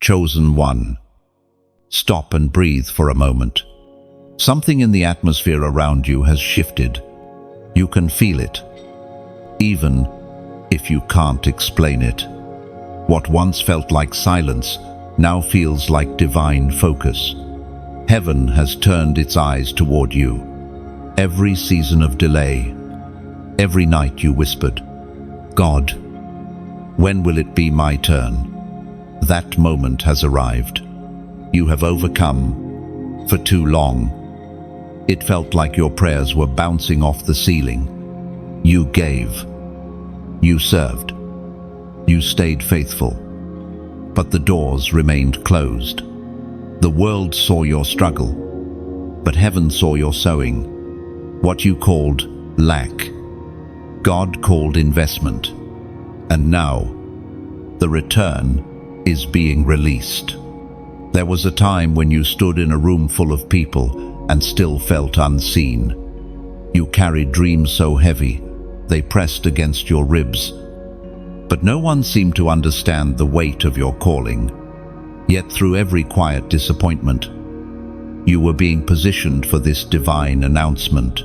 Chosen one. Stop and breathe for a moment. Something in the atmosphere around you has shifted. You can feel it, even if you can't explain it. What once felt like silence now feels like divine focus. Heaven has turned its eyes toward you. Every season of delay, every night you whispered, "God, when will it be my turn?" That moment has arrived. You have overcome. For too long, it felt like your prayers were bouncing off the ceiling. You gave. You served. You stayed faithful. But the doors remained closed. The world saw your struggle, but heaven saw your sowing. What you called lack, God called investment. And now, the return is being released. There was a time when you stood in a room full of people and still felt unseen. You carried dreams so heavy, they pressed against your ribs. But no one seemed to understand the weight of your calling. Yet through every quiet disappointment, you were being positioned for this divine announcement.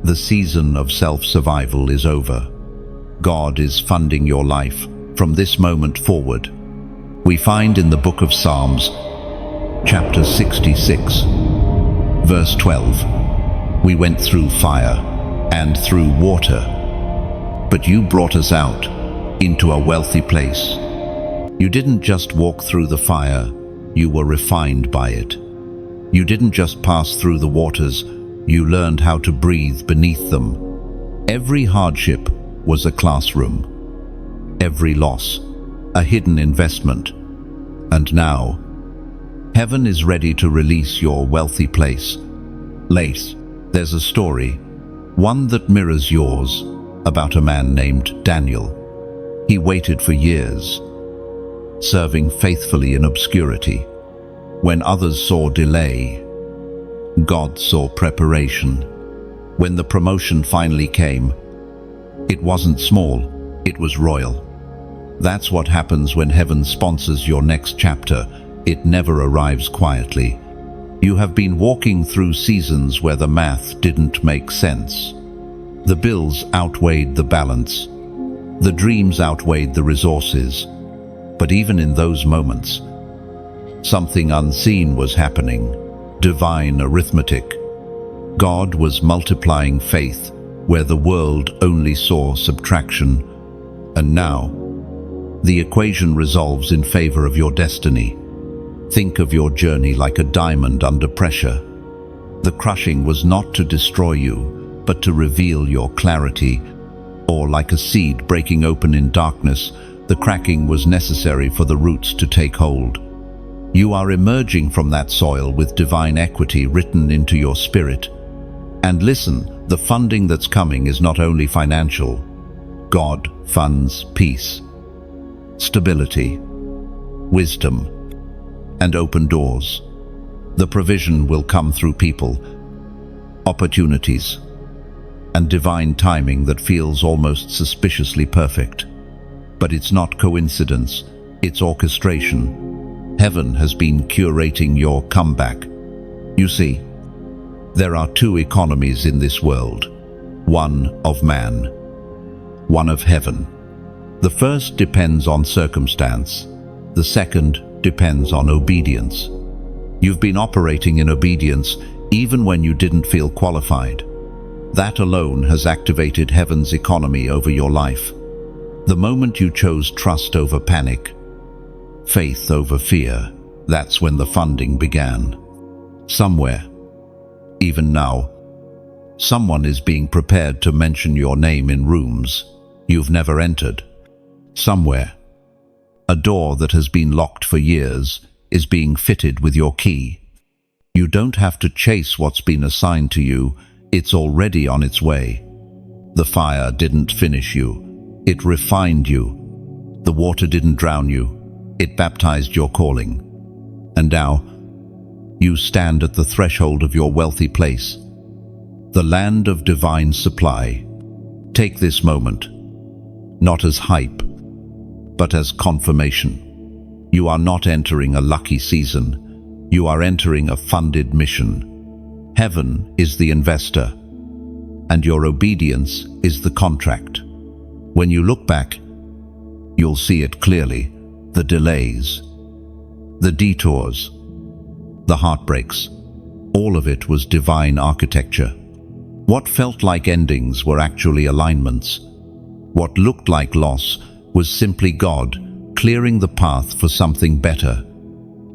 The season of self-survival is over. God is funding your life from this moment forward. We find in the book of Psalms, chapter 66, verse 12, "We went through fire and through water, but you brought us out into a wealthy place." You didn't just walk through the fire, you were refined by it. You didn't just pass through the waters, you learned how to breathe beneath them. Every hardship was a classroom. Every loss, a hidden investment. And now, heaven is ready to release your wealthy place. Lace, there's a story, one that mirrors yours, about a man named Daniel. He waited for years, serving faithfully in obscurity. When others saw delay, God saw preparation. When the promotion finally came, it wasn't small, it was royal. That's what happens when heaven sponsors your next chapter. It never arrives quietly. You have been walking through seasons where the math didn't make sense. The bills outweighed the balance. The dreams outweighed the resources. But even in those moments, something unseen was happening. Divine arithmetic. God was multiplying faith where the world only saw subtraction. And now, the equation resolves in favor of your destiny. Think of your journey like a diamond under pressure. The crushing was not to destroy you, but to reveal your clarity. Or like a seed breaking open in darkness, the cracking was necessary for the roots to take hold. You are emerging from that soil with divine equity written into your spirit. And listen, the funding that's coming is not only financial. God funds peace, stability, wisdom, and open doors. The provision will come through people, opportunities, and divine timing that feels almost suspiciously perfect. But it's not coincidence, it's orchestration. Heaven has been curating your comeback. You see, there are two economies in this world, one of man, one of heaven. The first depends on circumstance, the second depends on obedience. You've been operating in obedience even when you didn't feel qualified. That alone has activated heaven's economy over your life. The moment you chose trust over panic, faith over fear, that's when the funding began. Somewhere, even now, someone is being prepared to mention your name in rooms you've never entered. Somewhere, a door that has been locked for years is being fitted with your key. You don't have to chase what's been assigned to you, it's already on its way. The fire didn't finish you, it refined you. The water didn't drown you, it baptized your calling. And now, you stand at the threshold of your wealthy place, the land of divine supply. Take this moment, not as hype, but as confirmation. You are not entering a lucky season. You are entering a funded mission. Heaven is the investor, and your obedience is the contract. When you look back, you'll see it clearly. The delays, the detours, the heartbreaks, all of it was divine architecture. What felt like endings were actually alignments. What looked like loss was simply God clearing the path for something better.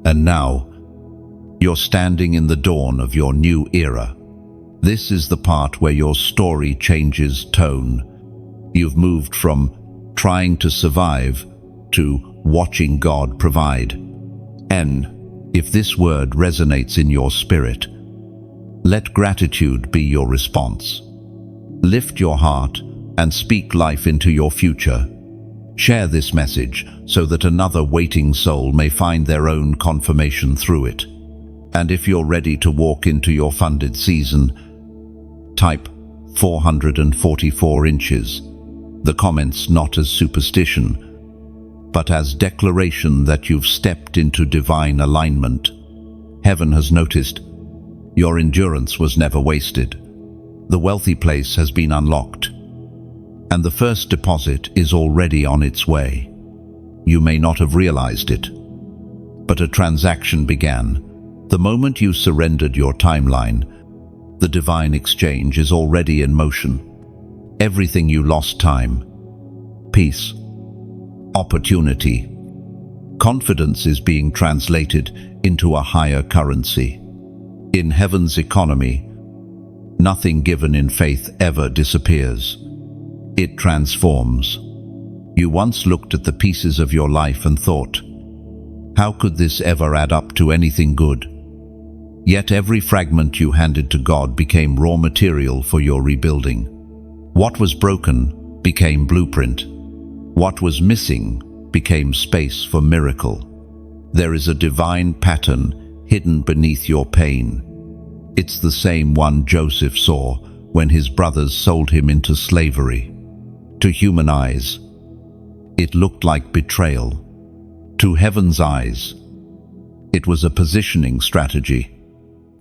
And now, you're standing in the dawn of your new era. This is the part where your story changes tone. You've moved from trying to survive to watching God provide. And if this word resonates in your spirit, let gratitude be your response. Lift your heart and speak life into your future. Share this message so that another waiting soul may find their own confirmation through it. And if you're ready to walk into your funded season, type 444 inches. The comments not as superstition, but as declaration that you've stepped into divine alignment. Heaven has noticed. Your endurance was never wasted. The wealthy place has been unlocked, and the first deposit is already on its way. You may not have realized it, but a transaction began. The moment you surrendered your timeline, the divine exchange is already in motion. Everything you lost, time, peace, opportunity, confidence, is being translated into a higher currency. In heaven's economy, nothing given in faith ever disappears. It transforms. You once looked at the pieces of your life and thought, how could this ever add up to anything good? Yet every fragment you handed to God became raw material for your rebuilding. What was broken became blueprint. What was missing became space for miracle. There is a divine pattern hidden beneath your pain. It's the same one Joseph saw when his brothers sold him into slavery. To human eyes, it looked like betrayal. To heaven's eyes, it was a positioning strategy.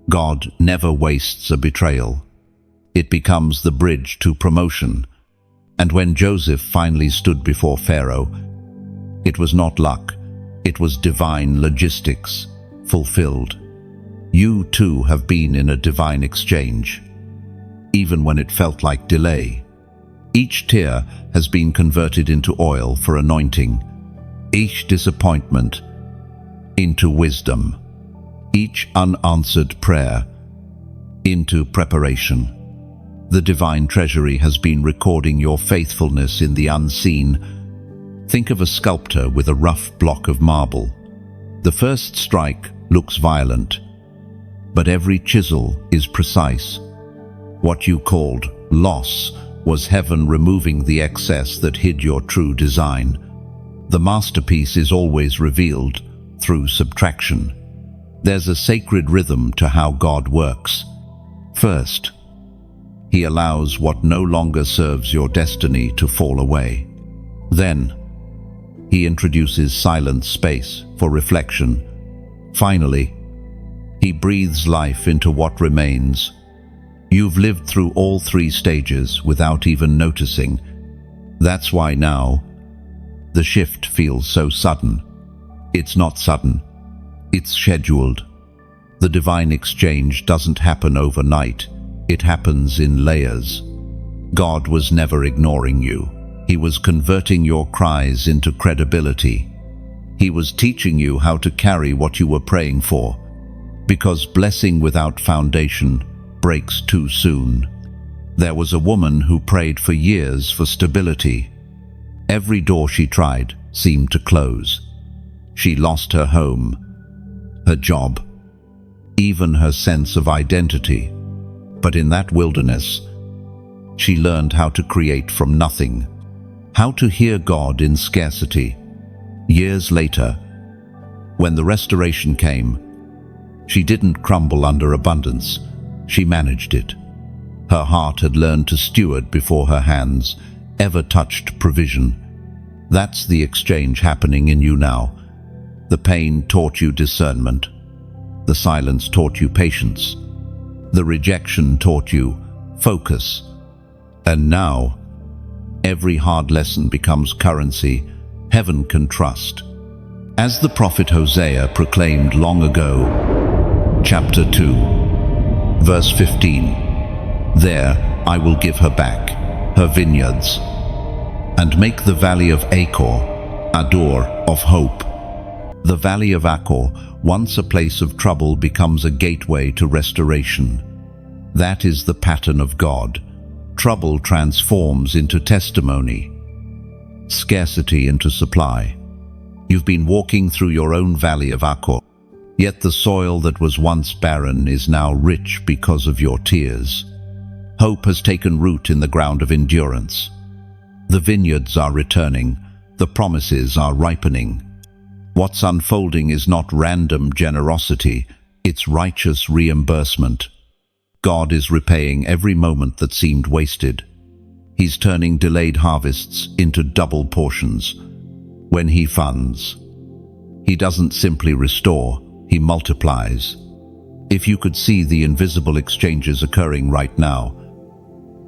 God never wastes a betrayal. It becomes the bridge to promotion. And when Joseph finally stood before Pharaoh, it was not luck, it was divine logistics fulfilled. You too have been in a divine exchange, even when it felt like delay. Each tear has been converted into oil for anointing, each disappointment into wisdom, each unanswered prayer into preparation. The divine treasury has been recording your faithfulness in the unseen. Think of a sculptor with a rough block of marble. The first strike looks violent, but every chisel is precise. What you called loss was heaven removing the excess that hid your true design. The masterpiece is always revealed through subtraction. There's a sacred rhythm to how God works. First, He allows what no longer serves your destiny to fall away. Then, He introduces silent space for reflection. Finally, He breathes life into what remains. You've lived through all three stages without even noticing. That's why now, the shift feels so sudden. It's not sudden. It's scheduled. The divine exchange doesn't happen overnight. It happens in layers. God was never ignoring you. He was converting your cries into credibility. He was teaching you how to carry what you were praying for. Because blessing without foundation breaks too soon. There was a woman who prayed for years for stability. Every door she tried seemed to close. She lost her home, her job, even her sense of identity. But in that wilderness, she learned how to create from nothing, how to hear God in scarcity. Years later, when the restoration came, she didn't crumble under abundance. She managed it. Her heart had learned to steward before her hands ever touched provision. That's the exchange happening in you now. The pain taught you discernment. The silence taught you patience. The rejection taught you focus. And now, every hard lesson becomes currency heaven can trust. As the prophet Hosea proclaimed long ago, chapter 2, verse 15, "There I will give her back, her vineyards, and make the valley of Achor a door of hope." The valley of Achor, once a place of trouble, becomes a gateway to restoration. That is the pattern of God. Trouble transforms into testimony, scarcity into supply. You've been walking through your own valley of Achor, yet the soil that was once barren is now rich because of your tears. Hope has taken root in the ground of endurance. The vineyards are returning, the promises are ripening. What's unfolding is not random generosity, it's righteous reimbursement. God is repaying every moment that seemed wasted. He's turning delayed harvests into double portions. When He funds, He doesn't simply restore, He multiplies. If you could see the invisible exchanges occurring right now,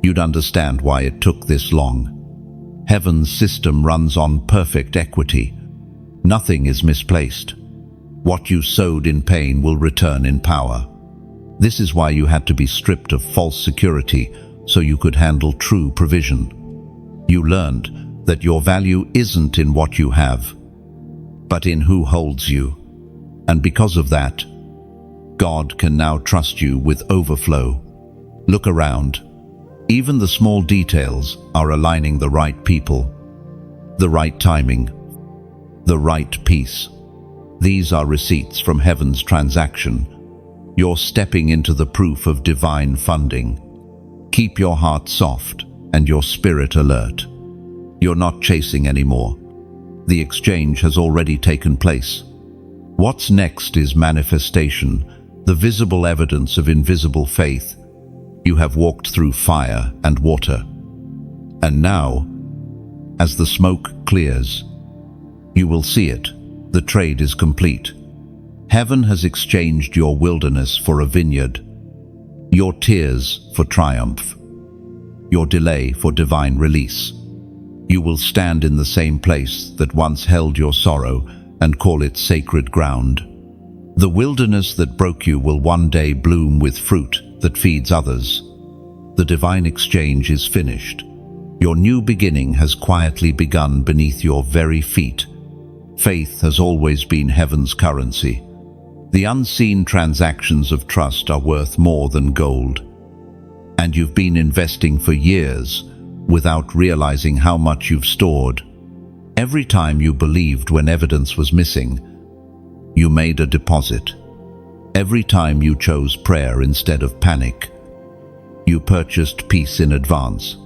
you'd understand why it took this long. Heaven's system runs on perfect equity. Nothing is misplaced. What you sowed in pain will return in power. This is why you had to be stripped of false security so you could handle true provision. You learned that your value isn't in what you have, but in who holds you. And because of that, God can now trust you with overflow. Look around. Even the small details are aligning: the right people, the right timing, the right peace. These are receipts from heaven's transaction. You're stepping into the proof of divine funding. Keep your heart soft and your spirit alert. You're not chasing anymore. The exchange has already taken place. What's next is manifestation, the visible evidence of invisible faith. You have walked through fire and water. And now, as the smoke clears, you will see it. The trade is complete. Heaven has exchanged your wilderness for a vineyard, your tears for triumph, your delay for divine release. You will stand in the same place that once held your sorrow and call it sacred ground. The wilderness that broke you will one day bloom with fruit that feeds others. The divine exchange is finished. Your new beginning has quietly begun beneath your very feet. Faith has always been heaven's currency. The unseen transactions of trust are worth more than gold. And you've been investing for years without realizing how much you've stored. Every time you believed when evidence was missing, you made a deposit. Every time you chose prayer instead of panic, you purchased peace in advance.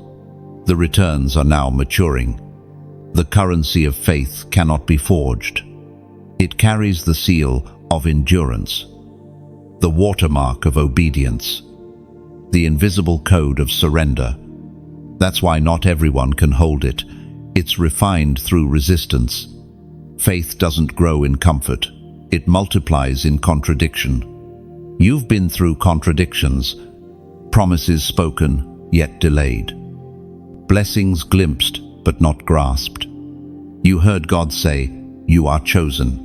The returns are now maturing. The currency of faith cannot be forged. It carries the seal of endurance, the watermark of obedience, the invisible code of surrender. That's why not everyone can hold it. It's refined through resistance. Faith doesn't grow in comfort. It multiplies in contradiction. You've been through contradictions, promises spoken yet delayed, blessings glimpsed but not grasped. You heard God say, "You are chosen."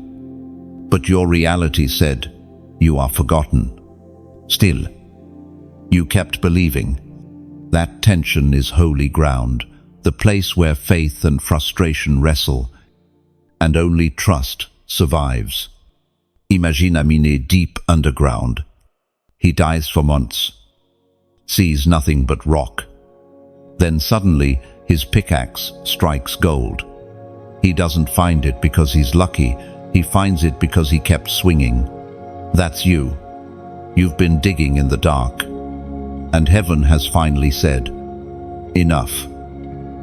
But your reality said, "You are forgotten." Still, you kept believing. That tension is holy ground, the place where faith and frustration wrestle, and only trust survives. Imagine a mine deep underground. He dies for months, sees nothing but rock. Then suddenly, his pickaxe strikes gold. He doesn't find it because he's lucky. He finds it because he kept swinging. That's you. You've been digging in the dark. And heaven has finally said, "Enough.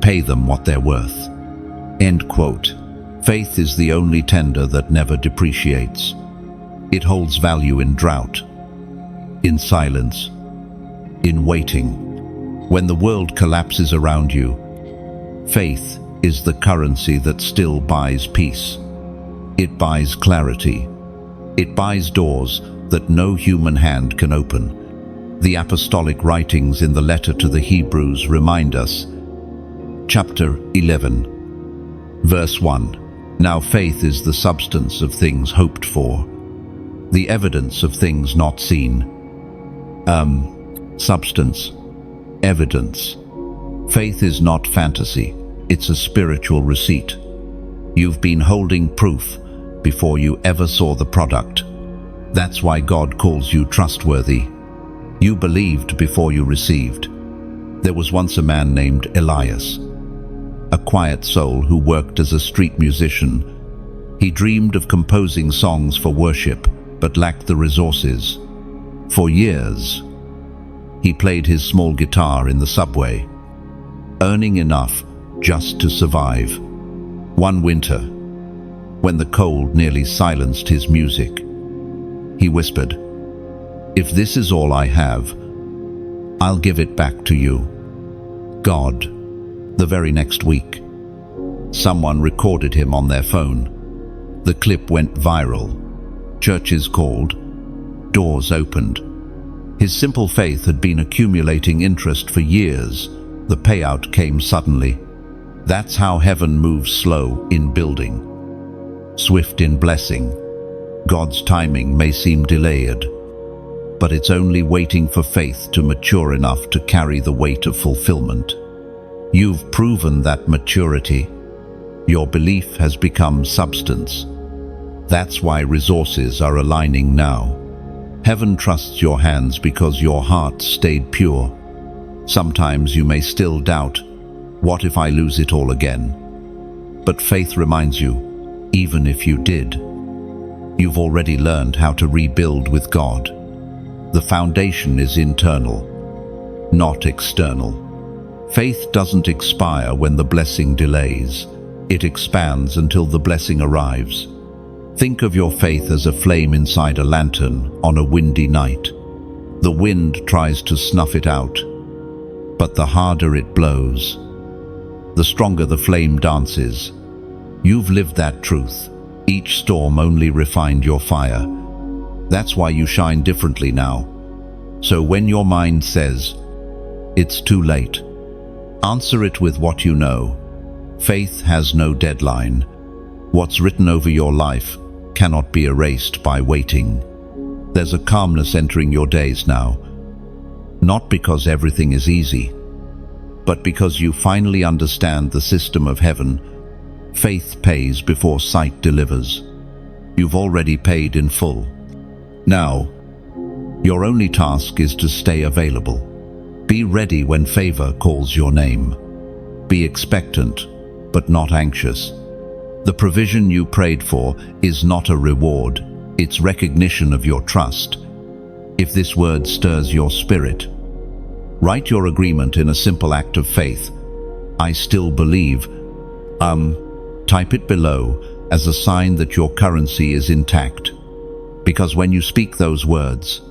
Pay them what they're worth." End quote. Faith is the only tender that never depreciates. It holds value in drought, in silence, in waiting. When the world collapses around you, faith is the currency that still buys peace. It buys clarity. It buys doors that no human hand can open. The apostolic writings in the letter to the Hebrews remind us. Chapter 11, verse 1. Now faith is the substance of things hoped for, the evidence of things not seen. Substance. Evidence. Faith is not fantasy, it's a spiritual receipt. You've been holding proof before you ever saw the product. That's why God calls you trustworthy. You believed before you received. There was once a man named Elias, a quiet soul who worked as a street musician. He dreamed of composing songs for worship, but lacked the resources. For years, he played his small guitar in the subway, earning enough just to survive. One winter, when the cold nearly silenced his music, he whispered, "If this is all I have, I'll give it back to you, God." The very next week, someone recorded him on their phone. The clip went viral. Churches called, doors opened. His simple faith had been accumulating interest for years. The payout came suddenly. That's how heaven moves, slow in building, swift in blessing. God's timing may seem delayed, but it's only waiting for faith to mature enough to carry the weight of fulfillment. You've proven that maturity. Your belief has become substance. That's why resources are aligning now. Heaven trusts your hands because your heart stayed pure. Sometimes you may still doubt, what if I lose it all again? But faith reminds you, even if you did, you've already learned how to rebuild with God. The foundation is internal, not external. Faith doesn't expire when the blessing delays. It expands until the blessing arrives. Think of your faith as a flame inside a lantern on a windy night. The wind tries to snuff it out, but the harder it blows, the stronger the flame dances. You've lived that truth. Each storm only refined your fire. That's why you shine differently now. So when your mind says, "It's too late," answer it with what you know. Faith has no deadline. What's written over your life cannot be erased by waiting. There's a calmness entering your days now, not because everything is easy, but because you finally understand the system of heaven. Faith pays before sight delivers. You've already paid in full. Now, your only task is to stay available. Be ready when favor calls your name. Be expectant, but not anxious. The provision you prayed for is not a reward, it's recognition of your trust. If this word stirs your spirit, write your agreement in a simple act of faith. I still believe. Type it below as a sign that your currency is intact. Because when you speak those words,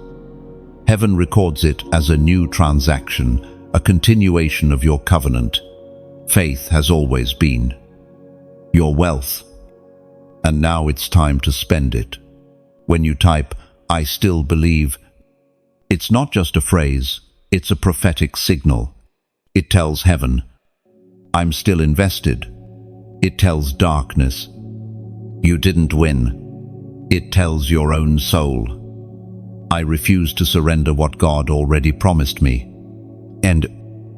heaven records it as a new transaction, a continuation of your covenant. Faith has always been your wealth, and now it's time to spend it. When you type, "I still believe," it's not just a phrase, it's a prophetic signal. It tells heaven, "I'm still invested." It tells darkness, "You didn't win." It tells your own soul, "I refuse to surrender what God already promised me." And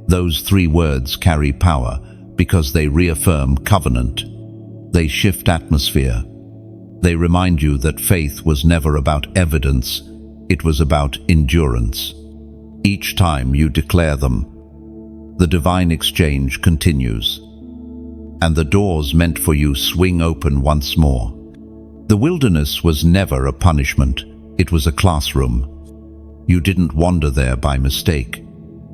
those three words carry power because they reaffirm covenant. They shift atmosphere. They remind you that faith was never about evidence, it was about endurance. Each time you declare them, the divine exchange continues, and the doors meant for you swing open once more. The wilderness was never a punishment, it was a classroom. You didn't wander there by mistake.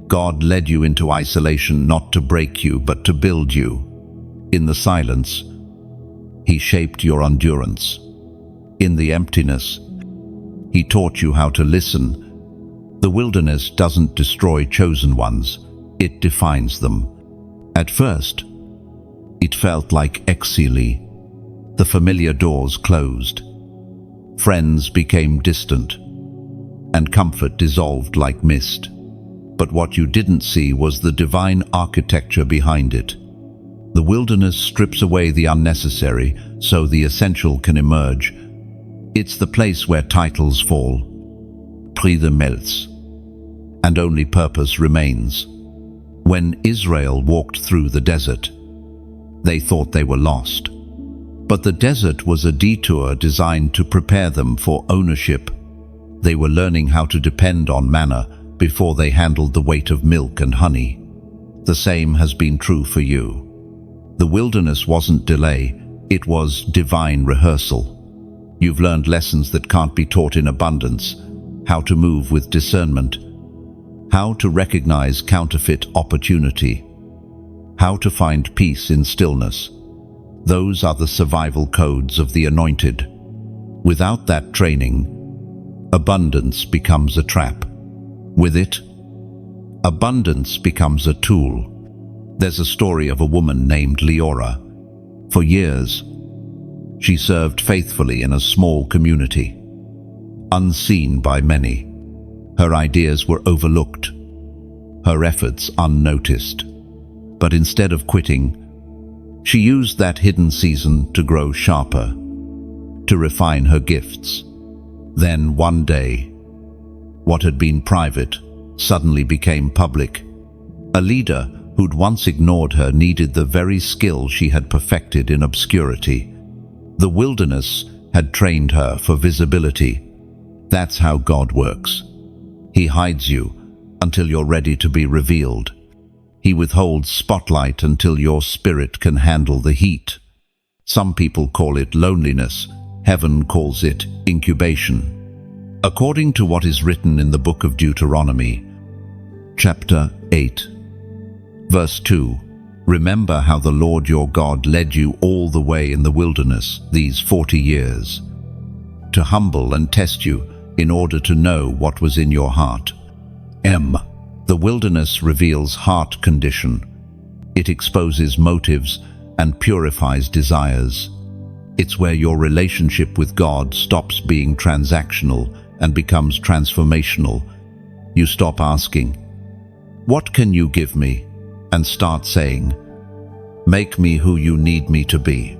God led you into isolation not to break you, but to build you. In the silence, He shaped your endurance. In the emptiness, He taught you how to listen. The wilderness doesn't destroy chosen ones, it defines them. At first, it felt like exile, The familiar doors closed. Friends became distant, and comfort dissolved like mist. But what you didn't see was the divine architecture behind it. The wilderness strips away the unnecessary so the essential can emerge. It's the place where titles fall, prix de melts, and only purpose remains. When Israel walked through the desert, they thought they were lost. But the desert was a detour designed to prepare them for ownership. They were learning how to depend on manna before they handled the weight of milk and honey. The same has been true for you. The wilderness wasn't delay, it was divine rehearsal. You've learned lessons that can't be taught in abundance: how to move with discernment, how to recognize counterfeit opportunity, how to find peace in stillness. Those are the survival codes of the anointed. Without that training, abundance becomes a trap. With it, abundance becomes a tool. There's a story of a woman named Leora. For years, she served faithfully in a small community, unseen by many. Her ideas were overlooked, her efforts unnoticed. But instead of quitting, she used that hidden season to grow sharper, to refine her gifts. Then one day, what had been private suddenly became public. A leader who'd once ignored her needed the very skill she had perfected in obscurity. The wilderness had trained her for visibility. That's how God works. He hides you until you're ready to be revealed. He withholds spotlight until your spirit can handle the heat. Some people call it loneliness. Heaven calls it incubation. According to what is written in the book of Deuteronomy, chapter 8, verse 2, remember how the Lord your God led you all the way in the wilderness these 40 years, to humble and test you in order to know what was in your heart. The wilderness reveals heart condition. It exposes motives and purifies desires. It's where your relationship with God stops being transactional and becomes transformational. You stop asking, "What can you give me?" and start saying, "Make me who you need me to be."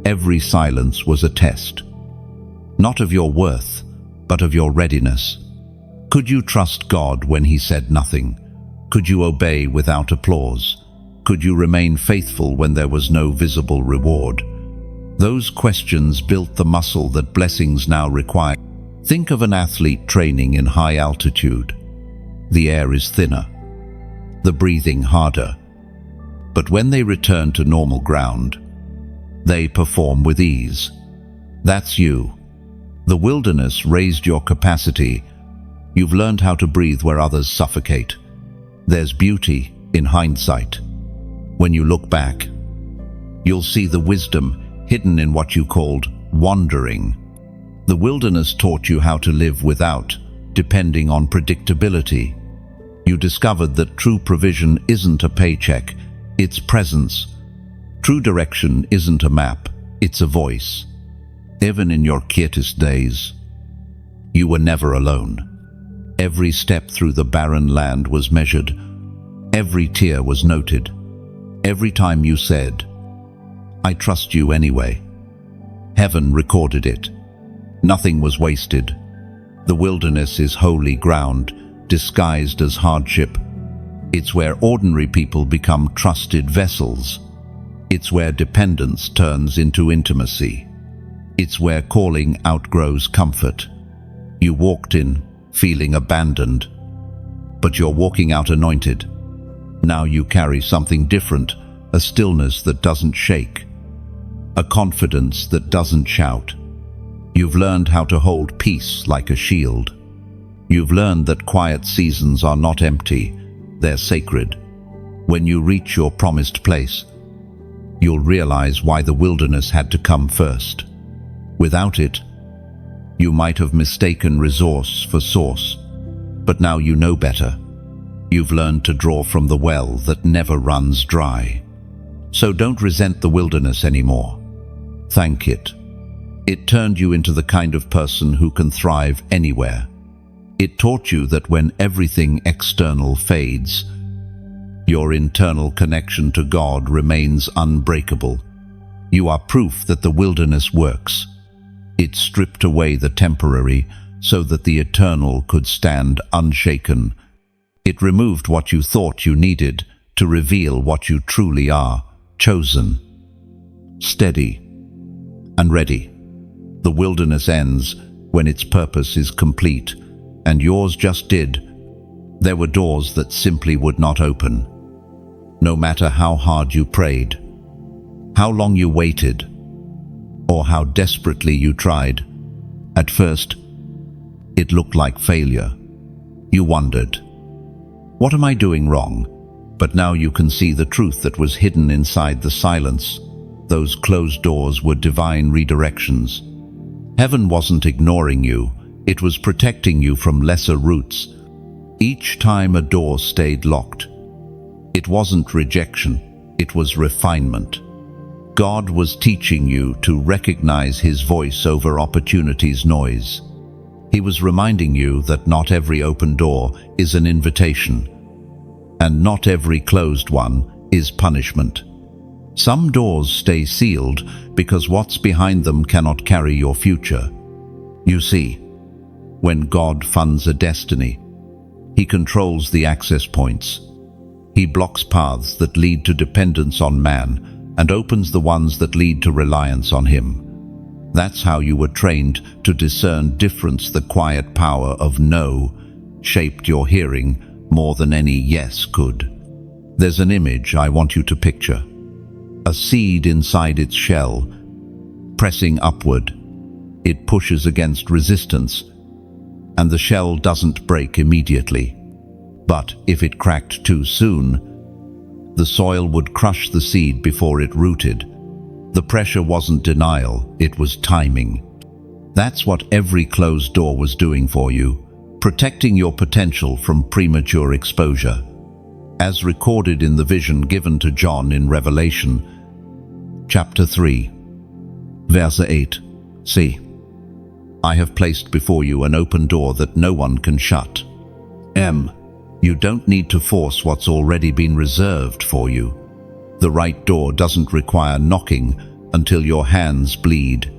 Every silence was a test, not of your worth, but of your readiness. Could you trust God when He said nothing? Could you obey without applause? Could you remain faithful when there was no visible reward? Those questions built the muscle that blessings now require. Think of an athlete training in high altitude. The air is thinner, the breathing harder. But when they return to normal ground, they perform with ease. That's you. The wilderness raised your capacity. You've learned how to breathe where others suffocate. There's beauty in hindsight. When you look back, you'll see the wisdom hidden in what you called wandering. The wilderness taught you how to live without depending on predictability. You discovered that true provision isn't a paycheck, it's presence. True direction isn't a map, it's a voice. Even in your quietest days, you were never alone. Every step through the barren land was measured. Every tear was noted. Every time you said, "I trust you anyway," heaven recorded it. Nothing was wasted. The wilderness is holy ground, disguised as hardship. It's where ordinary people become trusted vessels. It's where dependence turns into intimacy. It's where calling outgrows comfort. You walked in feeling abandoned, but you're walking out anointed. Now you carry something different, a stillness that doesn't shake, a confidence that doesn't shout. You've learned how to hold peace like a shield. You've learned that quiet seasons are not empty, they're sacred. When you reach your promised place, you'll realize why the wilderness had to come first. Without it, you might have mistaken resource for source, but now you know better. You've learned to draw from the well that never runs dry. So don't resent the wilderness anymore. Thank it. It turned you into the kind of person who can thrive anywhere. It taught you that when everything external fades, your internal connection to God remains unbreakable. You are proof that the wilderness works. It stripped away the temporary so that the eternal could stand unshaken. It removed what you thought you needed to reveal what you truly are, chosen, steady, and ready. The wilderness ends when its purpose is complete, and yours just did. There were doors that simply would not open. No matter how hard you prayed, how long you waited, or how desperately you tried. At first, it looked like failure. You wondered, what am I doing wrong? But now you can see the truth that was hidden inside the silence. Those closed doors were divine redirections. Heaven wasn't ignoring you, it was protecting you from lesser routes. Each time a door stayed locked, it wasn't rejection, it was refinement. God was teaching you to recognize His voice over opportunity's noise. He was reminding you that not every open door is an invitation, and not every closed one is punishment. Some doors stay sealed because what's behind them cannot carry your future. You see, when God funds a destiny, He controls the access points. He blocks paths that lead to dependence on man and opens the ones that lead to reliance on Him. That's how you were trained to discern difference. The quiet power of no shaped your hearing more than any yes could. There's an image I want you to picture. A seed inside its shell, pressing upward. It pushes against resistance, and the shell doesn't break immediately. But if it cracked too soon, the soil would crush the seed before it rooted. The pressure wasn't denial, it was timing. That's what every closed door was doing for you, protecting your potential from premature exposure. As recorded in the vision given to John in Revelation, chapter 3, verse 8, see, I have placed before you an open door that no one can shut. You don't need to force what's already been reserved for you. The right door doesn't require knocking until your hands bleed.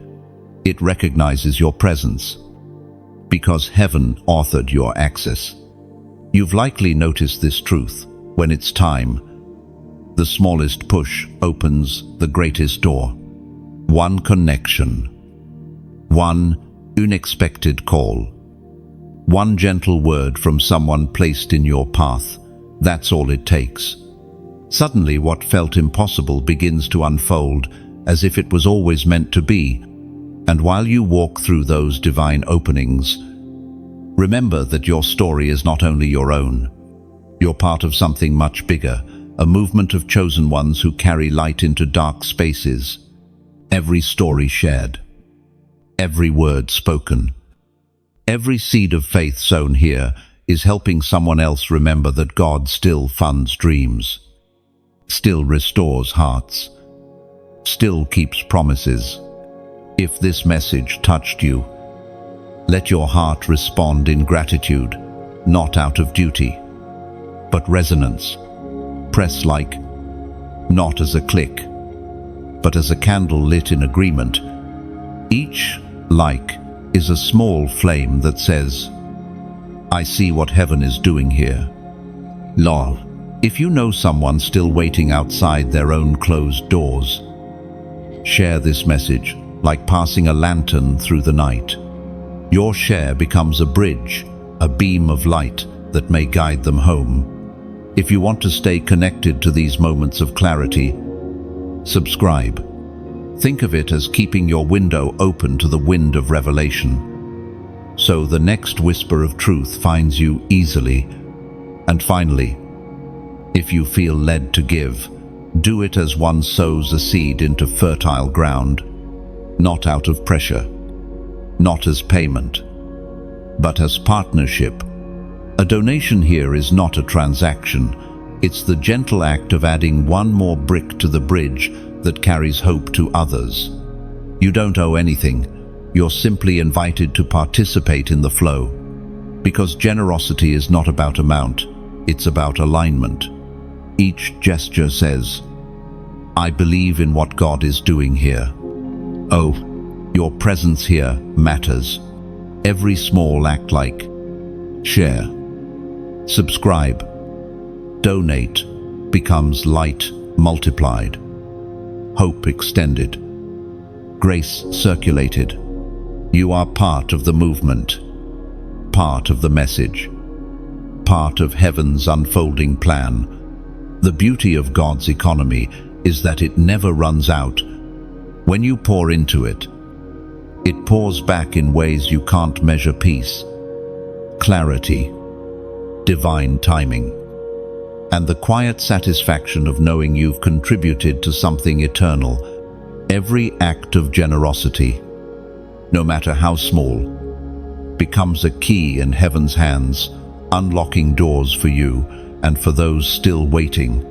It recognizes your presence, because heaven authored your access. You've likely noticed this truth. When it's time, the smallest push opens the greatest door. One connection, one unexpected call, one gentle word from someone placed in your path. That's all it takes. Suddenly, what felt impossible begins to unfold as if it was always meant to be. And while you walk through those divine openings, remember that your story is not only your own. You're part of something much bigger, a movement of chosen ones who carry light into dark spaces. Every story shared, every word spoken, every seed of faith sown here is helping someone else remember that God still funds dreams, still restores hearts, still keeps promises. If this message touched you, let your heart respond in gratitude, not out of duty, but resonance. Press like, not as a click, but as a candle lit in agreement. Each like is a small flame that says, I see what heaven is doing here. Lol. If you know someone still waiting outside their own closed doors, share this message like passing a lantern through the night. Your share becomes a bridge, a beam of light that may guide them home. If you want to stay connected to these moments of clarity, subscribe. Think of it as keeping your window open to the wind of revelation, so the next whisper of truth finds you easily. And finally, if you feel led to give, do it as one sows a seed into fertile ground, not out of pressure, not as payment, but as partnership. A donation here is not a transaction. It's the gentle act of adding one more brick to the bridge that carries hope to others. You don't owe anything. You're simply invited to participate in the flow. Because generosity is not about amount, it's about alignment. Each gesture says, I believe in what God is doing here. Oh, your presence here matters. Every small act like share, subscribe, donate becomes light multiplied, hope extended, grace circulated. You are part of the movement, part of the message, part of heaven's unfolding plan. The beauty of God's economy is that it never runs out. When you pour into it, it pours back in ways you can't measure: peace, clarity, divine timing, and the quiet satisfaction of knowing you've contributed to something eternal. Every act of generosity, no matter how small, becomes a key in heaven's hands, unlocking doors for you and for those still waiting.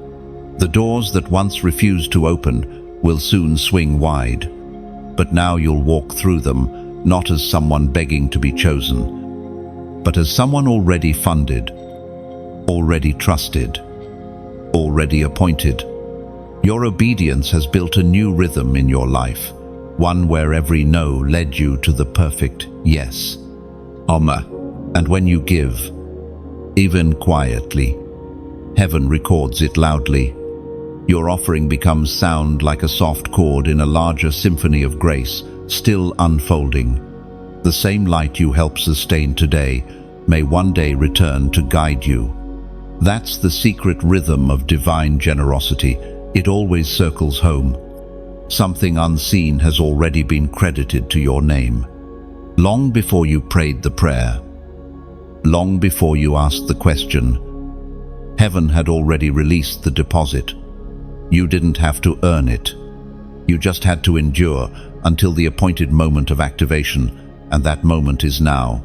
The doors that once refused to open will soon swing wide, but now you'll walk through them, not as someone begging to be chosen, but as someone already funded, already trusted, already appointed. Your obedience has built a new rhythm in your life, one where every no led you to the perfect yes. And when you give, even quietly, heaven records it loudly. Your offering becomes sound like a soft chord in a larger symphony of grace, still unfolding. The same light you help sustain today may one day return to guide you. That's the secret rhythm of divine generosity. It always circles home. Something unseen has already been credited to your name. Long before you prayed the prayer, long before you asked the question, heaven had already released the deposit. You didn't have to earn it. You just had to endure until the appointed moment of activation, and that moment is now.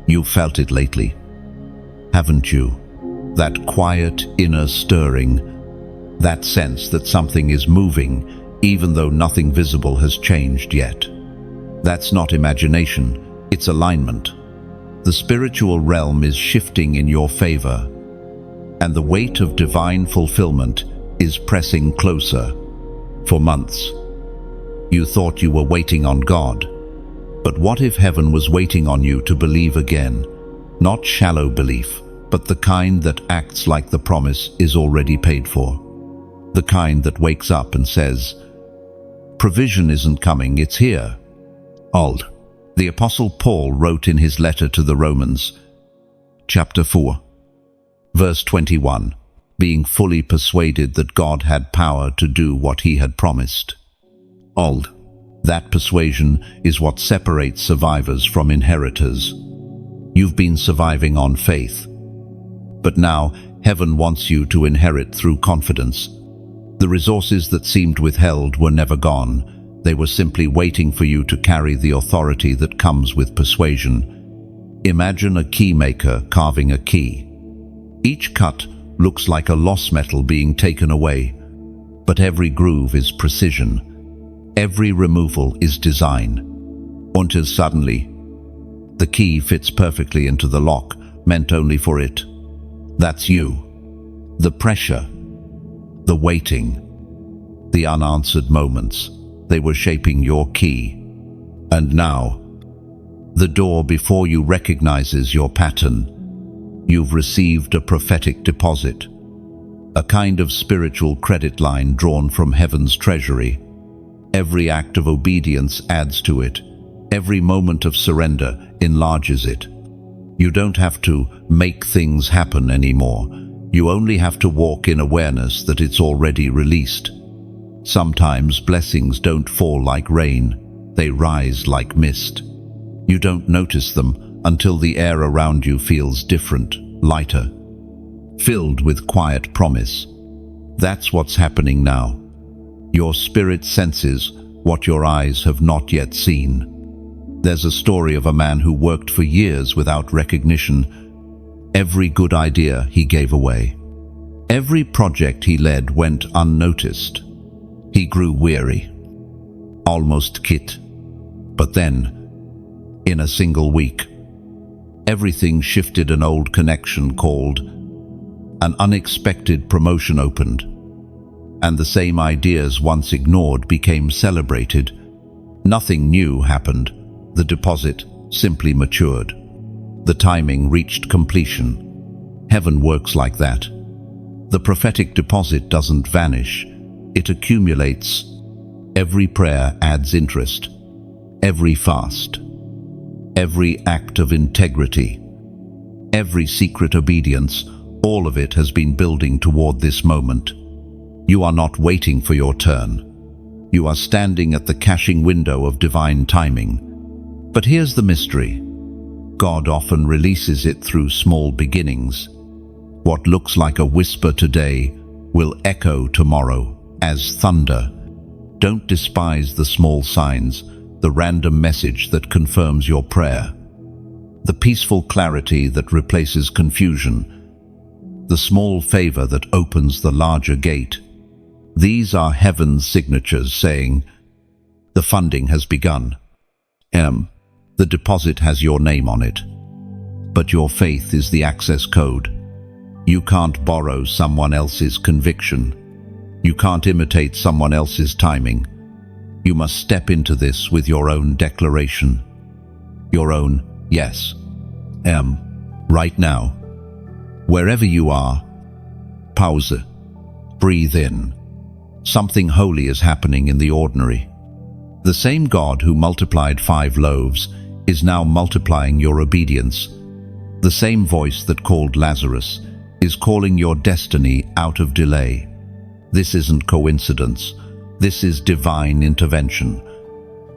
You've felt it lately, haven't you? That quiet inner stirring, that sense that something is moving, even though nothing visible has changed yet. That's not imagination, it's alignment. The spiritual realm is shifting in your favor, and the weight of divine fulfillment is pressing closer. For months, you thought you were waiting on God. But what if heaven was waiting on you to believe again? Not shallow belief, but the kind that acts like the promise is already paid for. The kind that wakes up and says, provision isn't coming, it's here. The Apostle Paul wrote in his letter to the Romans, chapter 4, verse 21, being fully persuaded that God had power to do what he had promised. That persuasion is what separates survivors from inheritors. You've been surviving on faith, but now heaven wants you to inherit through confidence. The resources that seemed withheld were never gone. They were simply waiting for you to carry the authority that comes with persuasion. Imagine a key maker carving a key. Each cut looks like a lost metal being taken away, but every groove is precision. Every removal is design. Until suddenly, the key fits perfectly into the lock, meant only for it. That's you. The pressure, the waiting, the unanswered moments, they were shaping your key. And now, the door before you recognizes your pattern. You've received a prophetic deposit, a kind of spiritual credit line drawn from heaven's treasury. Every act of obedience adds to it. Every moment of surrender enlarges it. You don't have to make things happen anymore. You only have to walk in awareness that it's already released. Sometimes blessings don't fall like rain, they rise like mist. You don't notice them until the air around you feels different, lighter, filled with quiet promise. That's what's happening now. Your spirit senses what your eyes have not yet seen. There's a story of a man who worked for years without recognition. Every good idea he gave away. Every project he led went unnoticed. He grew weary. almost kit. But then, in a single week, everything shifted. An old connection called, an unexpected promotion opened, and the same ideas once ignored became celebrated. Nothing new happened. The deposit simply matured. The timing reached completion. Heaven works like that. The prophetic deposit doesn't vanish. It accumulates. Every prayer adds interest. Every fast. Every act of integrity. Every secret obedience. All of it has been building toward this moment. You are not waiting for your turn. You are standing at the cashing window of divine timing. But here's the mystery. God often releases it through small beginnings. What looks like a whisper today will echo tomorrow as thunder. Don't despise the small signs, the random message that confirms your prayer, the peaceful clarity that replaces confusion, the small favor that opens the larger gate. These are heaven's signatures saying, the funding has begun. The deposit has your name on it. But your faith is the access code. You can't borrow someone else's conviction. You can't imitate someone else's timing. You must step into this with your own declaration. Your own yes. Right now. Wherever you are, pause. Breathe in. Something holy is happening in the ordinary. The same God who multiplied 5 loaves is now multiplying your obedience. The same voice that called Lazarus is calling your destiny out of delay. This isn't coincidence. This is divine intervention.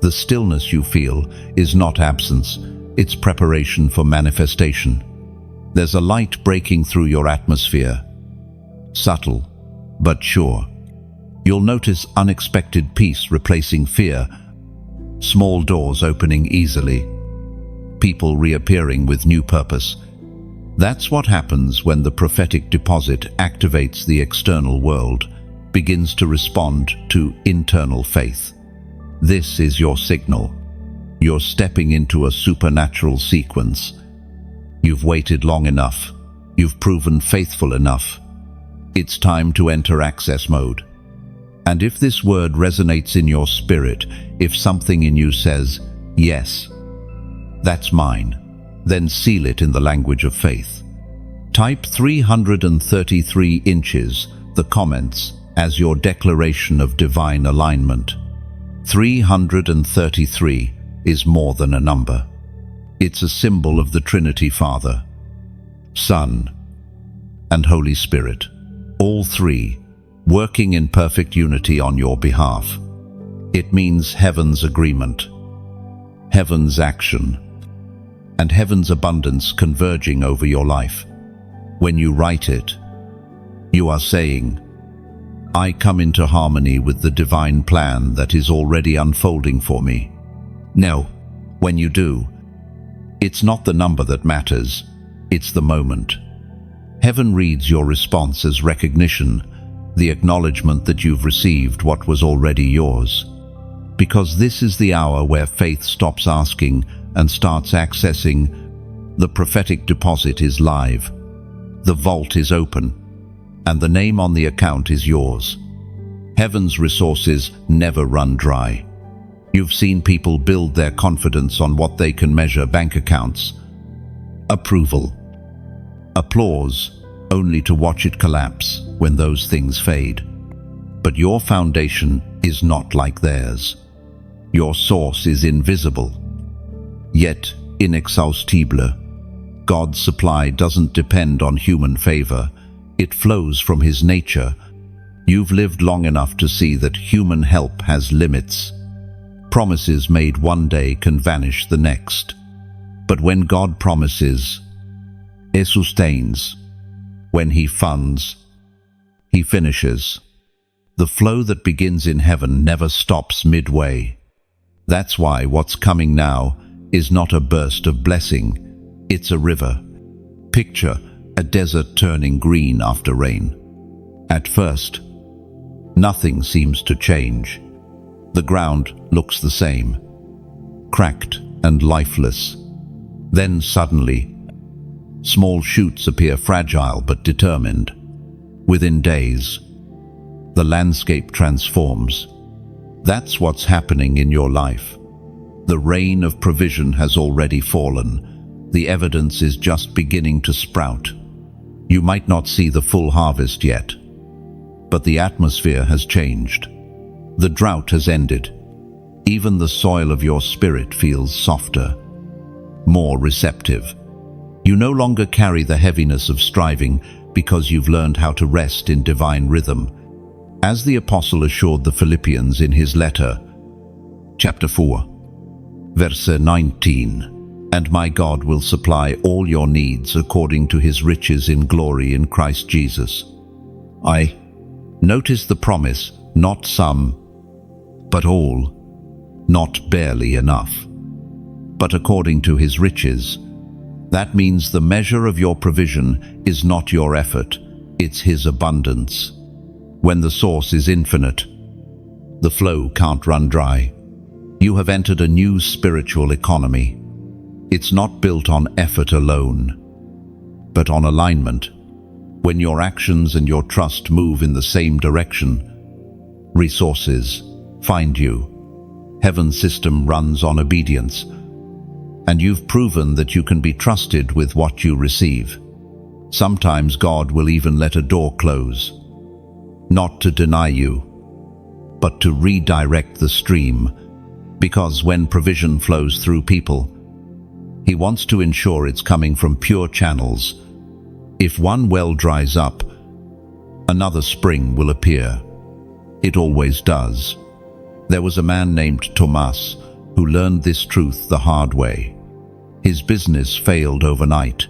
The stillness you feel is not absence. It's preparation for manifestation. There's a light breaking through your atmosphere. Subtle, but sure. You'll notice unexpected peace replacing fear, small doors opening easily, people reappearing with new purpose. That's what happens when the prophetic deposit activates the external world, begins to respond to internal faith. This is your signal. You're stepping into a supernatural sequence. You've waited long enough. You've proven faithful enough. It's time to enter access mode. And if this word resonates in your spirit, if something in you says, yes, that's mine, then seal it in the language of faith. Type 333 inches, the comments, as your declaration of divine alignment. 333 is more than a number. It's a symbol of the Trinity, Father, Son, and Holy Spirit, all three working in perfect unity on your behalf. It means heaven's agreement, heaven's action, and heaven's abundance converging over your life. When you write it, you are saying, I come into harmony with the divine plan that is already unfolding for me. Now, when you do, it's not the number that matters, it's the moment. Heaven reads your response as recognition, the acknowledgement that you've received what was already yours. Because this is the hour where faith stops asking and starts accessing. The prophetic deposit is live. The vault is open, and the name on the account is yours. Heaven's resources never run dry. You've seen people build their confidence on what they can measure: bank accounts, approval, applause, only to watch it collapse when those things fade. But your foundation is not like theirs. Your source is invisible, yet inexhaustible. God's supply doesn't depend on human favor. It flows from His nature. You've lived long enough to see that human help has limits. Promises made one day can vanish the next. But when God promises, He sustains. When He funds, He finishes. The flow that begins in heaven never stops midway. That's why what's coming now is not a burst of blessing. It's a river. Picture a desert turning green after rain. At first, nothing seems to change. The ground looks the same, cracked and lifeless. Then suddenly, small shoots appear, fragile but determined. Within days, the landscape transforms. That's what's happening in your life. The rain of provision has already fallen. The evidence is just beginning to sprout. You might not see the full harvest yet, but the atmosphere has changed. The drought has ended. Even the soil of your spirit feels softer, more receptive. You no longer carry the heaviness of striving because you've learned how to rest in divine rhythm. As the apostle assured the Philippians in his letter, chapter 4, verse 19, "And my God will supply all your needs according to his riches in glory in Christ Jesus." I notice the promise, not some, but all, not barely enough, but according to his riches. That means the measure of your provision is not your effort, it's his abundance. When the source is infinite, the flow can't run dry. You have entered a new spiritual economy. It's not built on effort alone, but on alignment. When your actions and your trust move in the same direction, resources find you. Heaven's system runs on obedience, and you've proven that you can be trusted with what you receive. Sometimes God will even let a door close, not to deny you, but to redirect the stream, because when provision flows through people, he wants to ensure it's coming from pure channels. If one well dries up, another spring will appear. It always does. There was a man named Thomas who learned this truth the hard way. His business failed overnight.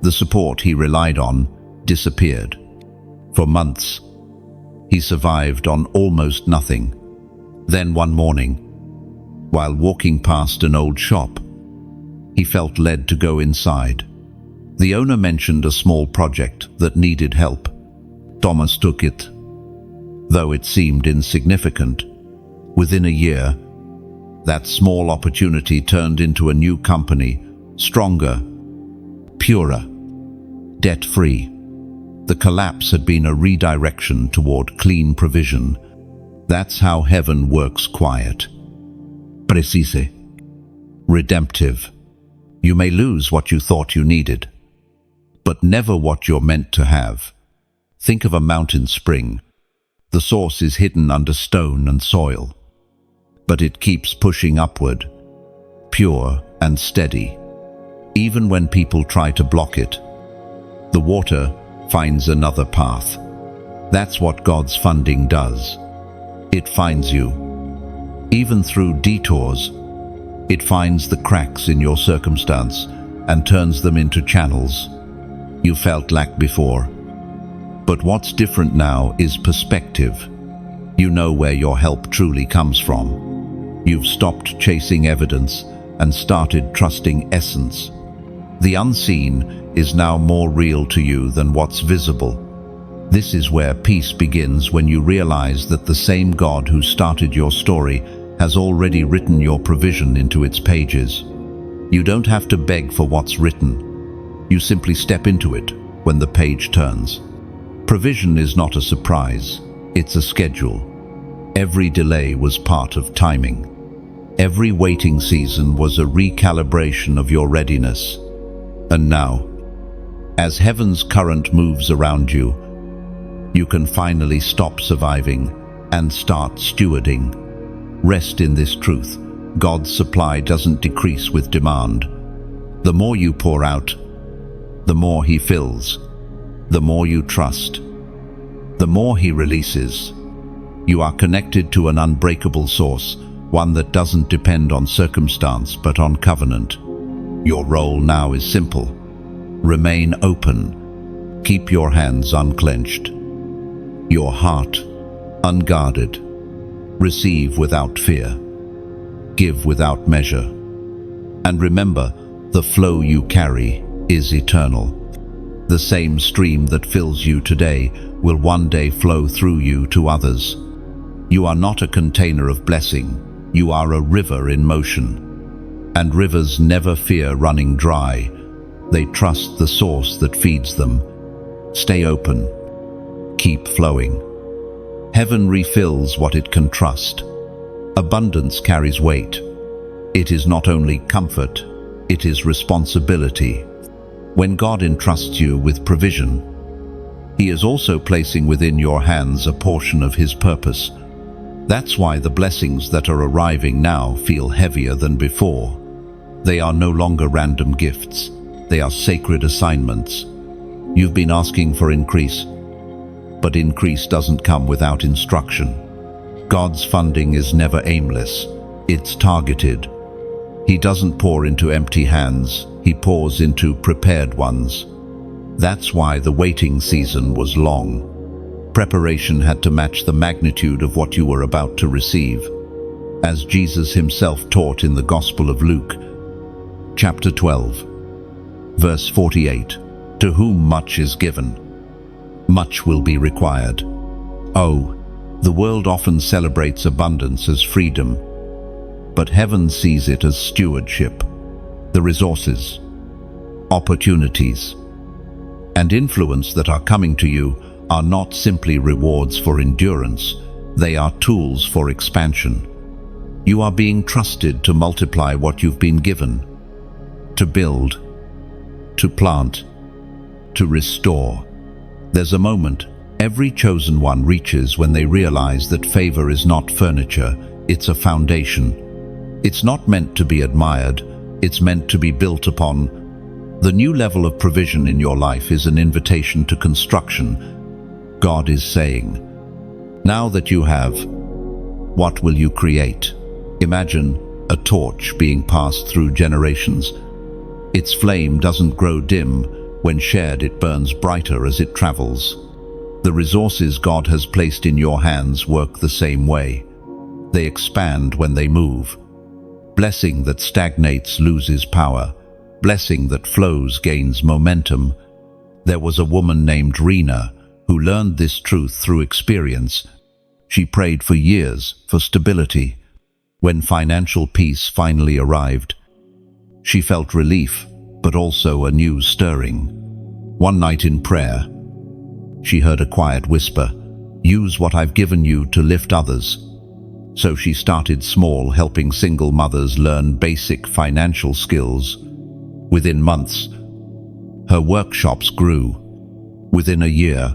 The support he relied on disappeared. For months, he survived on almost nothing. Then one morning, while walking past an old shop, he felt led to go inside. The owner mentioned a small project that needed help. Thomas took it, though it seemed insignificant. Within a year, that small opportunity turned into a new company, stronger, purer, debt-free. The collapse had been a redirection toward clean provision. That's how heaven works: quiet, precise, redemptive. You may lose what you thought you needed, but never what you're meant to have. Think of a mountain spring. The source is hidden under stone and soil, but it keeps pushing upward, pure and steady. Even when people try to block it, the water finds another path. That's what God's funding does. It finds you. Even through detours, it finds the cracks in your circumstance and turns them into channels. You felt lack before, but what's different now is perspective. You know where your help truly comes from. You've stopped chasing evidence and started trusting essence. The unseen is now more real to you than what's visible. This is where peace begins, when you realize that the same God who started your story has already written your provision into its pages. You don't have to beg for what's written. You simply step into it when the page turns. Provision is not a surprise, it's a schedule. Every delay was part of timing. Every waiting season was a recalibration of your readiness. And now, as heaven's current moves around you, you can finally stop surviving and start stewarding. Rest in this truth: God's supply doesn't decrease with demand. The more you pour out, the more he fills. The more you trust, the more he releases. You are connected to an unbreakable source, one that doesn't depend on circumstance but on covenant. Your role now is simple. Remain open. Keep your hands unclenched, your heart unguarded. Receive without fear. Give without measure. And remember, the flow you carry is eternal. The same stream that fills you today will one day flow through you to others. You are not a container of blessing, you are a river in motion. And rivers never fear running dry. They trust the source that feeds them. Stay open. Keep flowing. Heaven refills what it can trust. Abundance carries weight. It is not only comfort, it is responsibility. When God entrusts you with provision, He is also placing within your hands a portion of His purpose. That's why the blessings that are arriving now feel heavier than before. They are no longer random gifts. They are sacred assignments. You've been asking for increase, but increase doesn't come without instruction. God's funding is never aimless. It's targeted. He doesn't pour into empty hands. He pours into prepared ones. That's why the waiting season was long. Preparation had to match the magnitude of what you were about to receive. As Jesus Himself taught in the Gospel of Luke, chapter 12, verse 48, "To whom much is given, much will be required." Oh, the world often celebrates abundance as freedom, but heaven sees it as stewardship. The resources, opportunities, and influence that are coming to you are not simply rewards for endurance, they are tools for expansion. You are being trusted to multiply what you've been given, to build, to plant, to restore. There's a moment every chosen one reaches when they realize that favor is not furniture, it's a foundation. It's not meant to be admired, it's meant to be built upon. The new level of provision in your life is an invitation to construction. God is saying, now that you have, what will you create? Imagine a torch being passed through generations. Its flame doesn't grow dim. When shared, it burns brighter as it travels. The resources God has placed in your hands work the same way. They expand when they move. Blessing that stagnates loses power. Blessing that flows gains momentum. There was a woman named Rena who learned this truth through experience. She prayed for years for stability. When financial peace finally arrived, she felt relief, but also a new stirring. One night in prayer, she heard a quiet whisper, "Use what I've given you to lift others." So she started small, helping single mothers learn basic financial skills. Within months, her workshops grew. Within a year,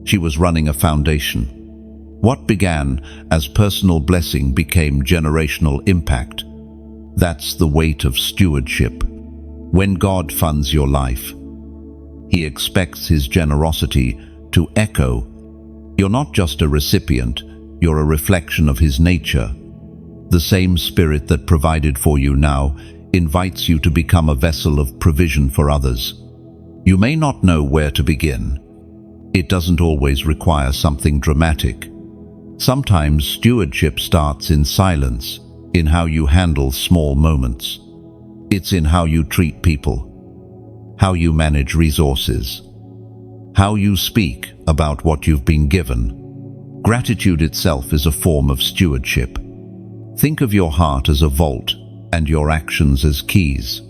she was running a foundation. What began as personal blessing became generational impact. That's the weight of stewardship. When God funds your life, He expects His generosity to echo. You're not just a recipient, you're a reflection of His nature. The same Spirit that provided for you now invites you to become a vessel of provision for others. You may not know where to begin. It doesn't always require something dramatic. Sometimes stewardship starts in silence, in how you handle small moments. It's in how you treat people, how you manage resources, how you speak about what you've been given. Gratitude itself is a form of stewardship. Think of your heart as a vault and your actions as keys.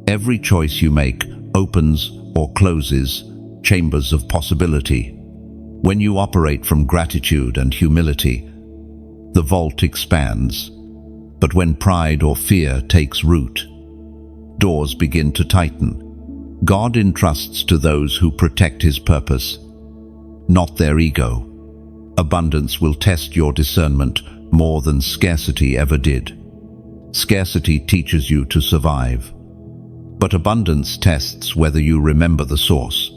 Every choice you make opens or closes chambers of possibility. When you operate from gratitude and humility, the vault expands. But when pride or fear takes root, doors begin to tighten. God entrusts to those who protect His purpose, not their ego. Abundance will test your discernment more than scarcity ever did. Scarcity teaches you to survive, but abundance tests whether you remember the source.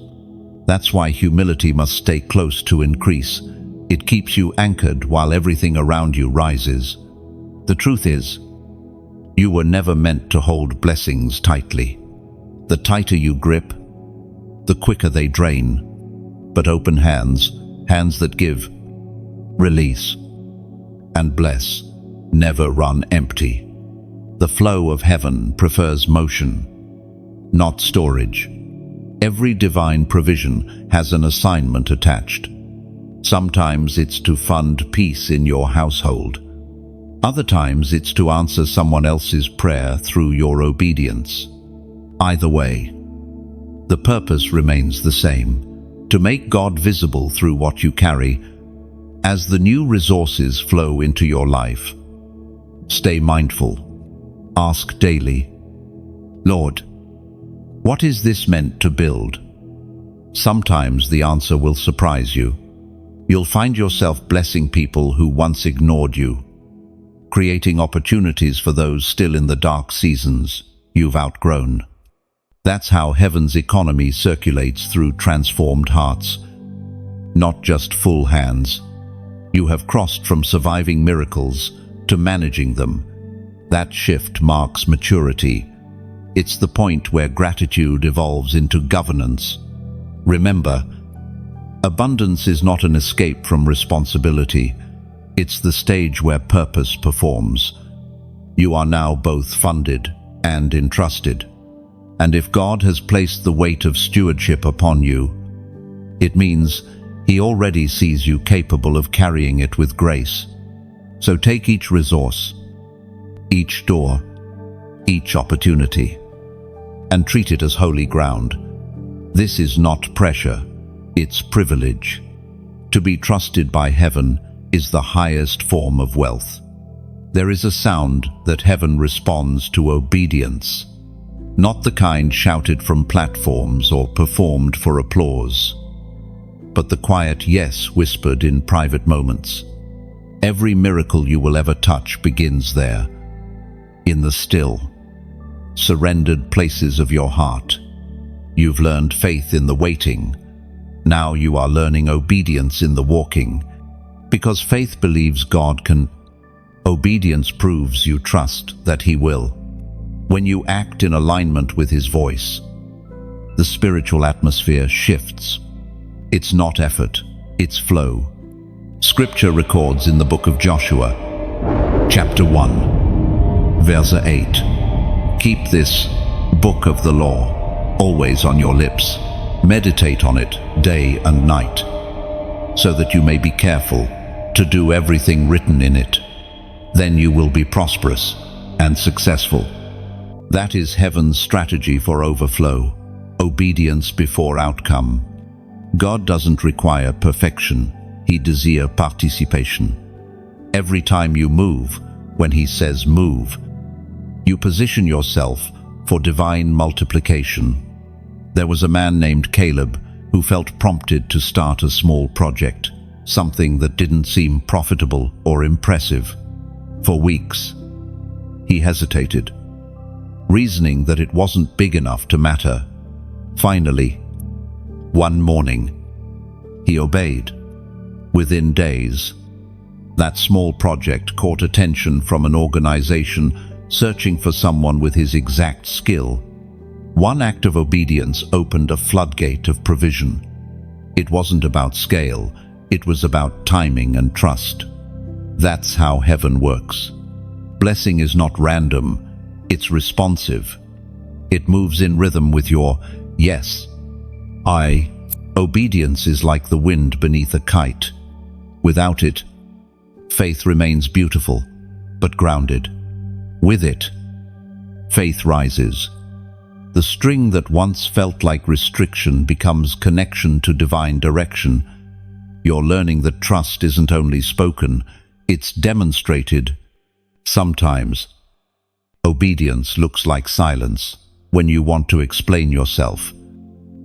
That's why humility must stay close to increase. It keeps you anchored while everything around you rises. The truth is, you were never meant to hold blessings tightly. The tighter you grip, the quicker they drain. But open hands, hands that give, release, and bless, never run empty. The flow of heaven prefers motion, not storage. Every divine provision has an assignment attached. Sometimes it's to fund peace in your household. Other times it's to answer someone else's prayer through your obedience. Either way, the purpose remains the same: to make God visible through what you carry. As the new resources flow into your life, stay mindful. Ask daily, Lord, what is this meant to build? Sometimes the answer will surprise you. You'll find yourself blessing people who once ignored you, creating opportunities for those still in the dark seasons you've outgrown. That's how heaven's economy circulates through transformed hearts, not just full hands. You have crossed from surviving miracles to managing them. That shift marks maturity. It's the point where gratitude evolves into governance. Remember, abundance is not an escape from responsibility. It's the stage where purpose performs. You are now both funded and entrusted. And if God has placed the weight of stewardship upon you, it means He already sees you capable of carrying it with grace. So take each resource, each door, each opportunity, and treat it as holy ground. This is not pressure, it's privilege. To be trusted by heaven is the highest form of wealth. There is a sound that heaven responds to: obedience. Not the kind shouted from platforms or performed for applause, but the quiet yes whispered in private moments. Every miracle you will ever touch begins there, in the still, surrendered places of your heart. You've learned faith in the waiting. Now you are learning obedience in the walking. Because faith believes God can. Obedience proves you trust that He will. When you act in alignment with His voice, the spiritual atmosphere shifts. It's not effort, it's flow. Scripture records in the book of Joshua, chapter 1, verse 8, "Keep this book of the law always on your lips. Meditate on it day and night, so that you may be careful to do everything written in it. Then you will be prosperous and successful." That is heaven's strategy for overflow: obedience before outcome. God doesn't require perfection, He desires participation. Every time you move, when He says move, you position yourself for divine multiplication. There was a man named Caleb who felt prompted to start a small project, something that didn't seem profitable or impressive. For weeks, he hesitated, reasoning that it wasn't big enough to matter. Finally, one morning, he obeyed. Within days, that small project caught attention from an organization searching for someone with his exact skill. One act of obedience opened a floodgate of provision. It wasn't about scale, it was about timing and trust. That's how heaven works. Blessing is not random, it's responsive. It moves in rhythm with your yes, I. Obedience is like the wind beneath a kite. Without it, faith remains beautiful, but grounded. With it, faith rises. The string that once felt like restriction becomes connection to divine direction. You're learning that trust isn't only spoken, it's demonstrated. Sometimes, obedience looks like silence when you want to explain yourself.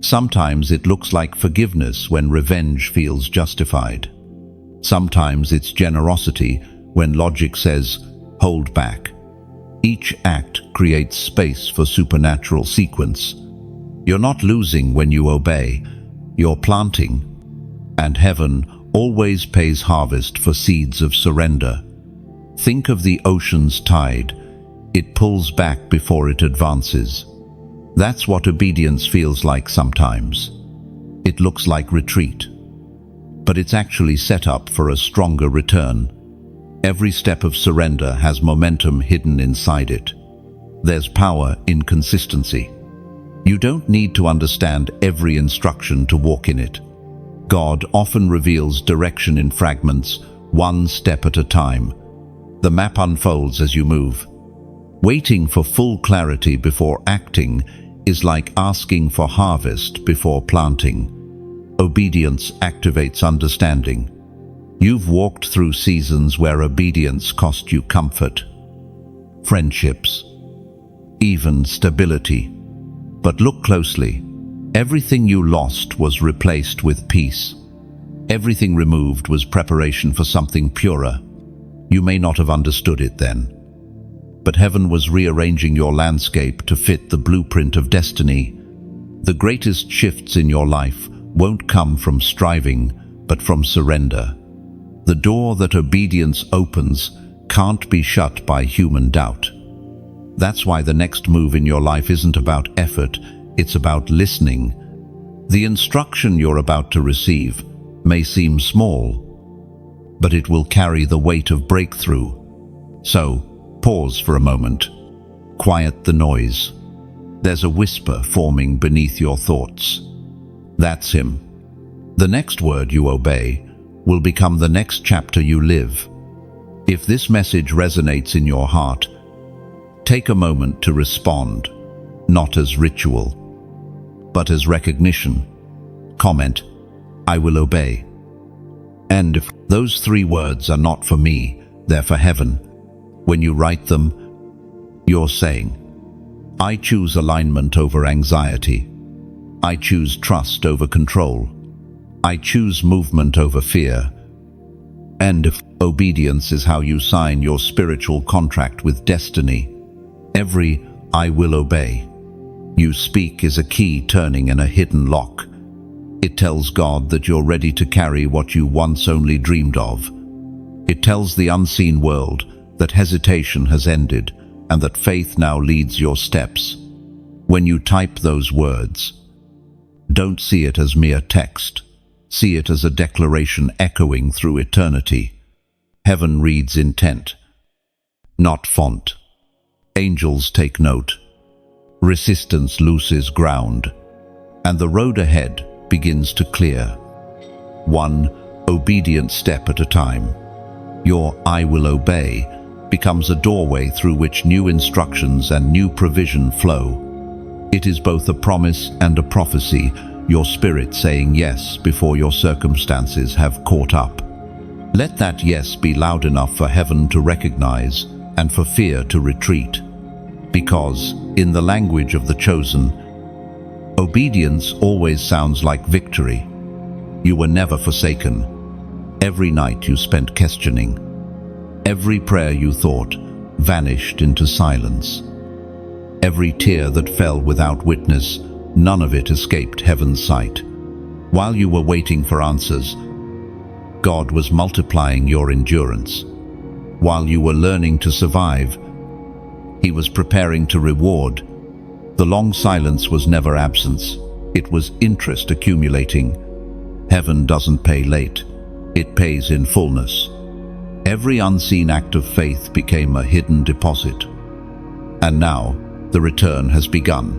Sometimes it looks like forgiveness when revenge feels justified. Sometimes it's generosity when logic says, hold back. Each act creates space for supernatural sequence. You're not losing when you obey, you're planting. And heaven always pays harvest for seeds of surrender. Think of the ocean's tide. It pulls back before it advances. That's what obedience feels like sometimes. It looks like retreat, but it's actually set up for a stronger return. Every step of surrender has momentum hidden inside it. There's power in consistency. You don't need to understand every instruction to walk in it. God often reveals direction in fragments, one step at a time. The map unfolds as you move. Waiting for full clarity before acting is like asking for harvest before planting. Obedience activates understanding. You've walked through seasons where obedience cost you comfort, friendships, even stability. But look closely. Everything you lost was replaced with peace. Everything removed was preparation for something purer. You may not have understood it then, but heaven was rearranging your landscape to fit the blueprint of destiny. The greatest shifts in your life won't come from striving, but from surrender. The door that obedience opens can't be shut by human doubt. That's why the next move in your life isn't about effort, it's about listening. The instruction you're about to receive may seem small, but it will carry the weight of breakthrough. So, pause for a moment. Quiet the noise. There's a whisper forming beneath your thoughts. That's him. The next word you obey will become the next chapter you live. If this message resonates in your heart, take a moment to respond, not as ritual, but as recognition. Comment, "I will obey." And if those 3 words are not for me, they're for heaven, when you write them, you're saying, "I choose alignment over anxiety. I choose trust over control. I choose movement over fear." And if obedience is how you sign your spiritual contract with destiny, every "I will obey" you speak is a key turning in a hidden lock. It tells God that you're ready to carry what you once only dreamed of. It tells the unseen world that hesitation has ended and that faith now leads your steps. When you type those words, don't see it as mere text. See it as a declaration echoing through eternity. Heaven reads intent, not font. Angels take note. Resistance loses ground, and the road ahead begins to clear. One obedient step at a time. Your "I will obey" becomes a doorway through which new instructions and new provision flow. It is both a promise and a prophecy, your spirit saying yes before your circumstances have caught up. Let that yes be loud enough for heaven to recognize and for fear to retreat. Because, in the language of the chosen, obedience always sounds like victory. You were never forsaken. Every night you spent questioning. Every prayer you thought vanished into silence. Every tear that fell without witness, none of it escaped heaven's sight. While you were waiting for answers, God was multiplying your endurance. While you were learning to survive, He was preparing to reward. The long silence was never absence. It was interest accumulating. Heaven doesn't pay late. It pays in fullness. Every unseen act of faith became a hidden deposit. And now, the return has begun.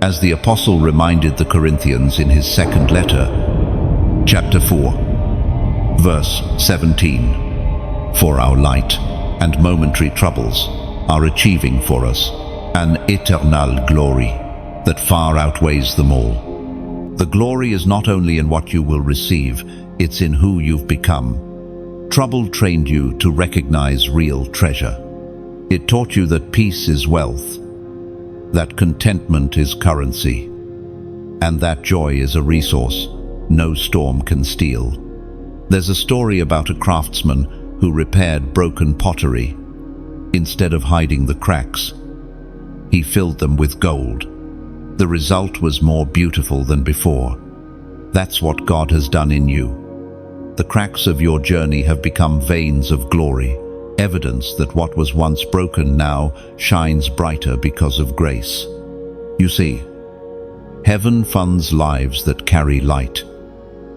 As the apostle reminded the Corinthians in his second letter, chapter 4, verse 17, "For our light and momentary troubles are achieving for us an eternal glory that far outweighs them all." The glory is not only in what you will receive, it's in who you've become. Trouble trained you to recognize real treasure. It taught you that peace is wealth, that contentment is currency, and that joy is a resource no storm can steal. There's a story about a craftsman who repaired broken pottery. Instead of hiding the cracks, he filled them with gold. The result was more beautiful than before. That's what God has done in you. The cracks of your journey have become veins of glory, evidence that what was once broken now shines brighter because of grace. You see, heaven funds lives that carry light,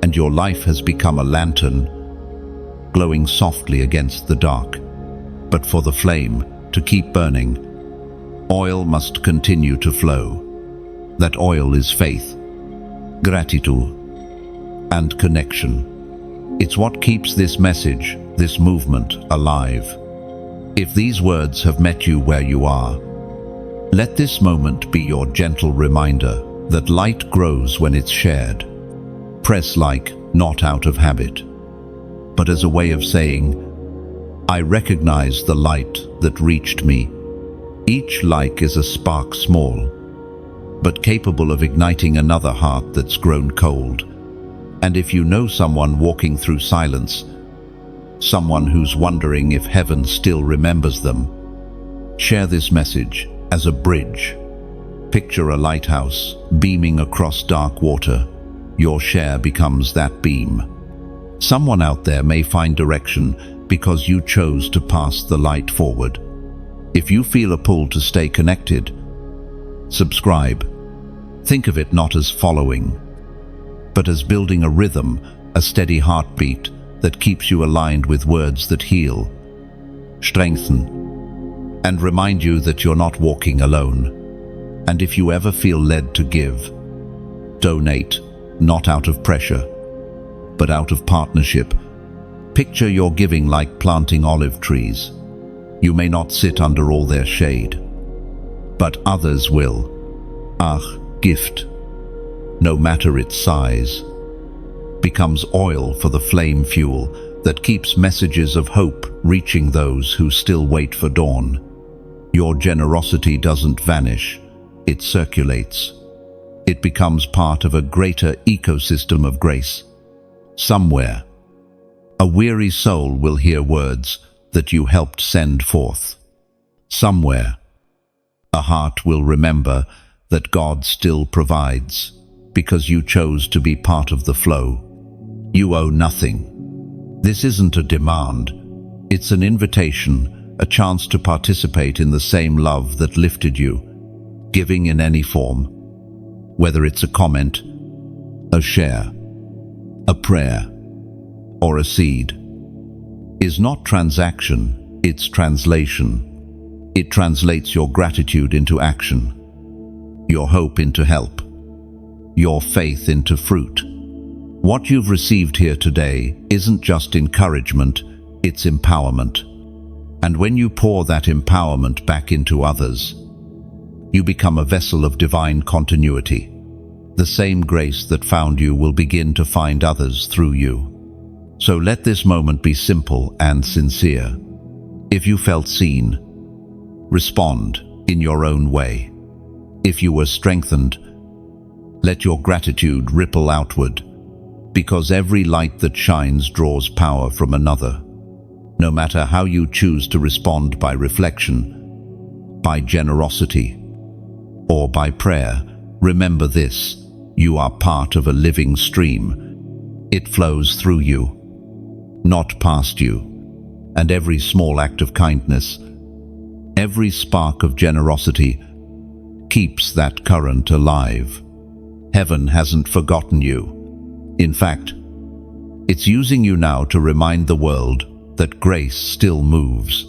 and your life has become a lantern, glowing softly against the dark. But for the flame to keep burning, oil must continue to flow. That oil is faith, gratitude, and connection. It's what keeps this message, this movement, alive. If these words have met you where you are, let this moment be your gentle reminder that light grows when it's shared. Press like, not out of habit, but as a way of saying, I recognize the light that reached me. Each like is a spark small, but capable of igniting another heart that's grown cold. And if you know someone walking through silence, someone who's wondering if heaven still remembers them, share this message as a bridge. Picture a lighthouse beaming across dark water. Your share becomes that beam. Someone out there may find direction because you chose to pass the light forward. If you feel a pull to stay connected, subscribe. Think of it not as following, but as building a rhythm, a steady heartbeat that keeps you aligned with words that heal, strengthen, and remind you that you're not walking alone. And if you ever feel led to give, donate, not out of pressure, but out of partnership. Picture your giving like planting olive trees. You may not sit under all their shade, but others will. Gift, no matter its size, becomes oil for the flame fuel that keeps messages of hope reaching those who still wait for dawn. Your generosity doesn't vanish, it circulates. It becomes part of a greater ecosystem of grace. Somewhere, a weary soul will hear words that you helped send forth. Somewhere, a heart will remember that God still provides because you chose to be part of the flow. You owe nothing. This isn't a demand. It's an invitation, a chance to participate in the same love that lifted you. Giving in any form, whether it's a comment, a share, a prayer, or a seed, is not transaction, it's translation. It translates your gratitude into action, your hope into help, your faith into fruit. What you've received here today isn't just encouragement, it's empowerment. And when you pour that empowerment back into others, you become a vessel of divine continuity. The same grace that found you will begin to find others through you. So let this moment be simple and sincere. If you felt seen, respond in your own way. If you were strengthened, let your gratitude ripple outward, because every light that shines draws power from another. No matter how you choose to respond, by reflection, by generosity, or by prayer, remember this: you are part of a living stream. It flows through you, not past you. And every small act of kindness, every spark of generosity, keeps that current alive. Heaven hasn't forgotten you. In fact, it's using you now to remind the world that grace still moves,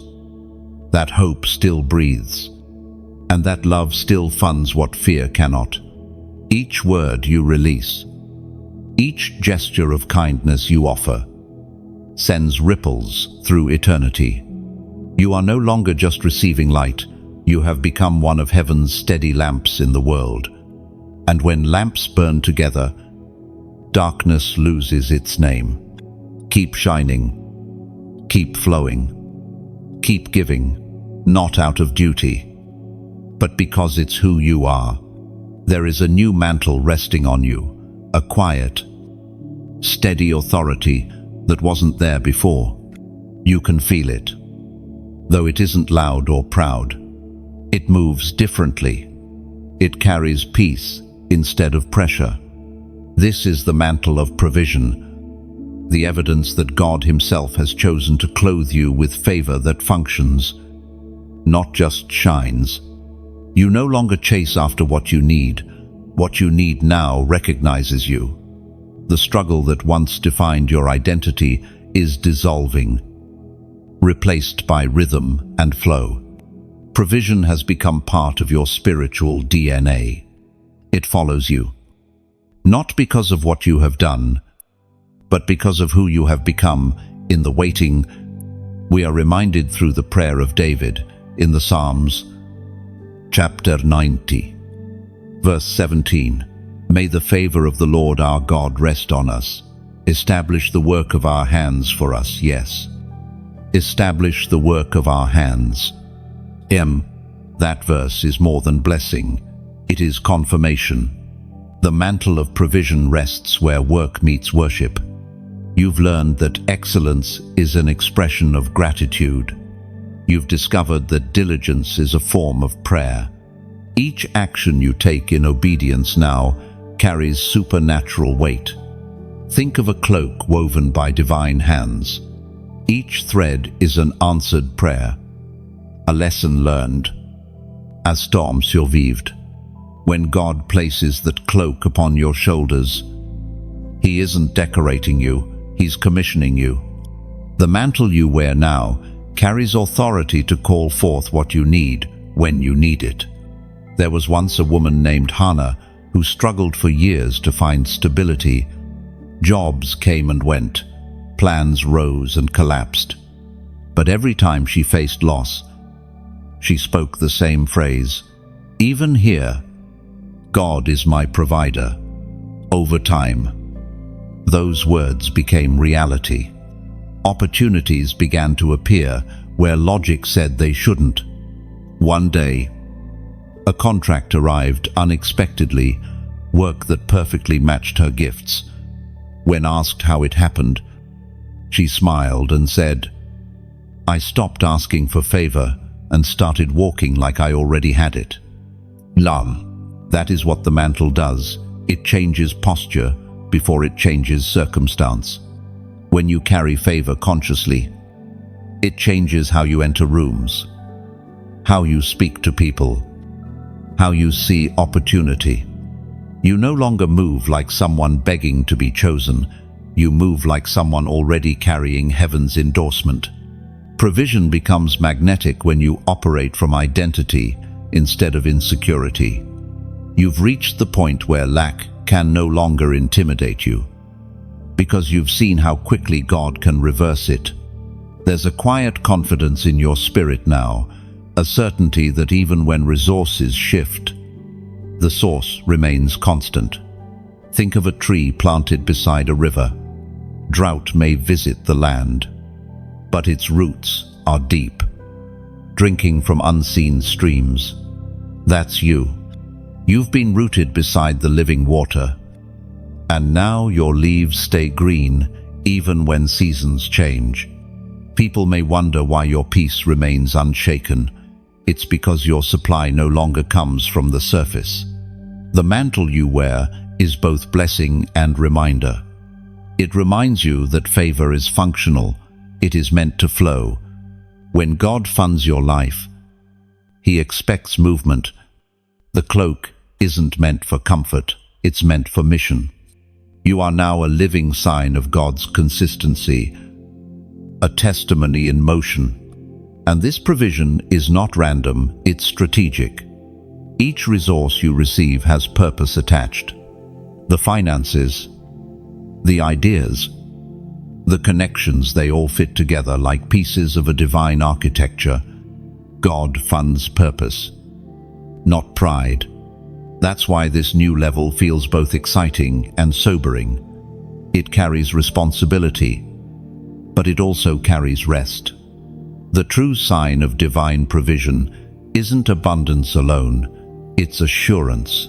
that hope still breathes, and that love still funds what fear cannot. Each word you release, each gesture of kindness you offer, sends ripples through eternity. You are no longer just receiving light, you have become one of heaven's steady lamps in the world. And when lamps burn together, darkness loses its name. Keep shining, keep flowing, keep giving, not out of duty, but because it's who you are. There is a new mantle resting on you, a quiet, steady authority that wasn't there before. You can feel it. Though it isn't loud or proud, it moves differently. It carries peace instead of pressure. This is the mantle of provision, the evidence that God Himself has chosen to clothe you with favor that functions, not just shines. You no longer chase after what you need. What you need now recognizes you. The struggle that once defined your identity is dissolving, replaced by rhythm and flow. Provision has become part of your spiritual DNA. It follows you, not because of what you have done, but because of who you have become in the waiting. We are reminded through the prayer of David in the Psalms, chapter 90, verse 17. May the favor of the Lord our God rest on us. Establish the work of our hands for us, yes. Establish the work of our hands. That verse is more than blessing. It is confirmation. The mantle of provision rests where work meets worship. You've learned that excellence is an expression of gratitude. You've discovered that diligence is a form of prayer. Each action you take in obedience now carries supernatural weight. Think of a cloak woven by divine hands. Each thread is an answered prayer, a lesson learned. As storms survived, when God places that cloak upon your shoulders, He isn't decorating you, He's commissioning you. The mantle you wear now carries authority to call forth what you need when you need it. There was once a woman named Hannah who struggled for years to find stability. Jobs came and went, plans rose and collapsed. But every time she faced loss, she spoke the same phrase, "Even here, God is my provider." Over time, those words became reality. Opportunities began to appear where logic said they shouldn't. One day, a contract arrived unexpectedly, work that perfectly matched her gifts. When asked how it happened, she smiled and said, "I stopped asking for favor and started walking like I already had it." That is what the mantle does. It changes posture before it changes circumstance. When you carry favor consciously, it changes how you enter rooms, how you speak to people, how you see opportunity. You no longer move like someone begging to be chosen. You move like someone already carrying heaven's endorsement. Provision becomes magnetic when you operate from identity instead of insecurity. You've reached the point where lack can no longer intimidate you, because you've seen how quickly God can reverse it. There's a quiet confidence in your spirit now, a certainty that even when resources shift, the source remains constant. Think of a tree planted beside a river. Drought may visit the land, but its roots are deep, drinking from unseen streams. That's you. You've been rooted beside the living water, and now your leaves stay green even when seasons change. People may wonder why your peace remains unshaken. It's because your supply no longer comes from the surface. The mantle you wear is both blessing and reminder. It reminds you that favor is functional. It is meant to flow. When God funds your life, He expects movement. The cloak isn't meant for comfort, it's meant for mission. You are now a living sign of God's consistency, a testimony in motion. And this provision is not random, it's strategic. Each resource you receive has purpose attached. The finances, the ideas, the connections, they all fit together like pieces of a divine architecture. God funds purpose, not pride. That's why this new level feels both exciting and sobering. It carries responsibility, but it also carries rest. The true sign of divine provision isn't abundance alone, it's assurance.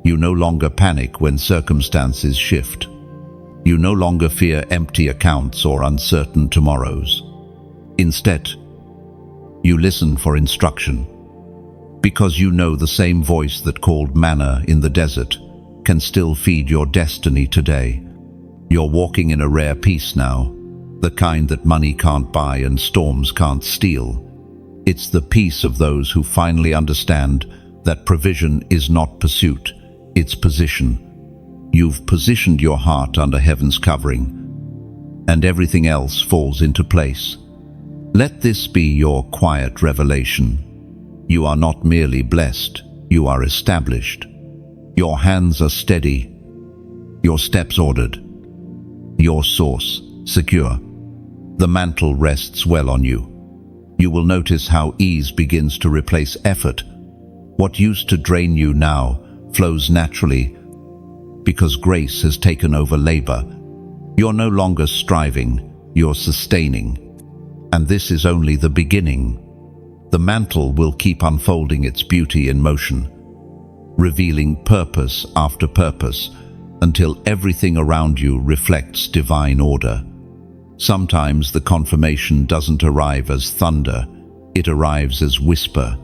You no longer panic when circumstances shift. You no longer fear empty accounts or uncertain tomorrows. Instead, you listen for instruction, because you know the same voice that called manna in the desert can still feed your destiny today. You're walking in a rare peace now, the kind that money can't buy and storms can't steal. It's the peace of those who finally understand that provision is not pursuit, it's position. You've positioned your heart under heaven's covering, and everything else falls into place. Let this be your quiet revelation. You are not merely blessed, you are established. Your hands are steady, your steps ordered. your source, secure. The mantle rests well on you. You will notice how ease begins to replace effort. What used to drain you now flows naturally because grace has taken over labor. You're no longer striving, you're sustaining. And this is only the beginning. The mantle will keep unfolding its beauty in motion, revealing purpose after purpose until everything around you reflects divine order. Sometimes the confirmation doesn't arrive as thunder, it arrives as whisper.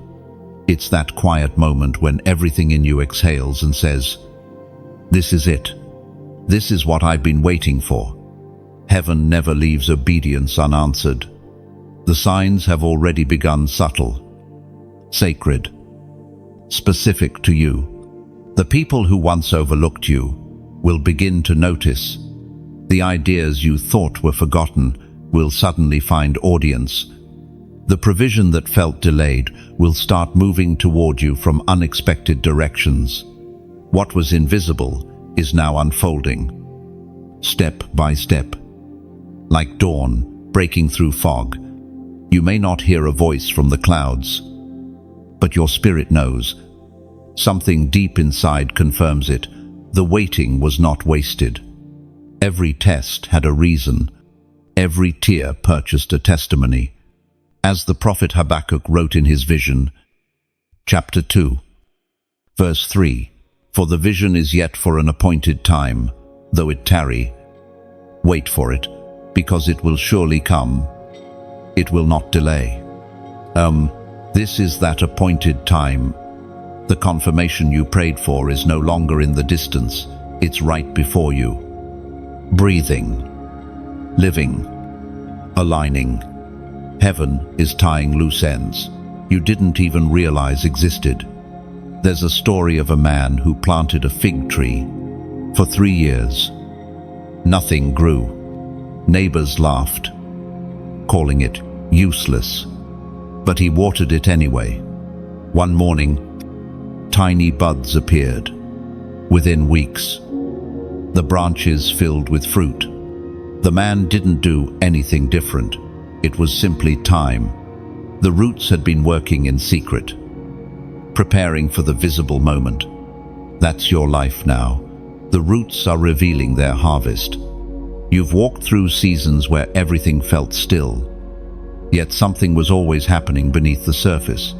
It's that quiet moment when everything in you exhales and says, "This is it. This is what I've been waiting for." Heaven never leaves obedience unanswered. The signs have already begun, subtle, sacred, specific to you. The people who once overlooked you will begin to notice. The ideas you thought were forgotten will suddenly find audience. The provision that felt delayed will start moving toward you from unexpected directions. What was invisible is now unfolding, step by step. Like dawn breaking through fog, you may not hear a voice from the clouds, but your spirit knows. Something deep inside confirms it. The waiting was not wasted. Every test had a reason. Every tear purchased a testimony. As the prophet Habakkuk wrote in his vision, chapter 2, verse 3, "For the vision is yet for an appointed time, though it tarry. Wait for it, because it will surely come. It will not delay." This is that appointed time. The confirmation you prayed for is no longer in the distance. It's right before you. Breathing, living, aligning. Heaven is tying loose ends you didn't even realize existed. There's a story of a man who planted a fig tree. For 3 years, nothing grew. Neighbors laughed, calling it useless. But he watered it anyway. One morning, tiny buds appeared. Within weeks, the branches filled with fruit. The man didn't do anything different. It was simply time. The roots had been working in secret, preparing for the visible moment. That's your life now. The roots are revealing their harvest. You've walked through seasons where everything felt still, yet something was always happening beneath the surface.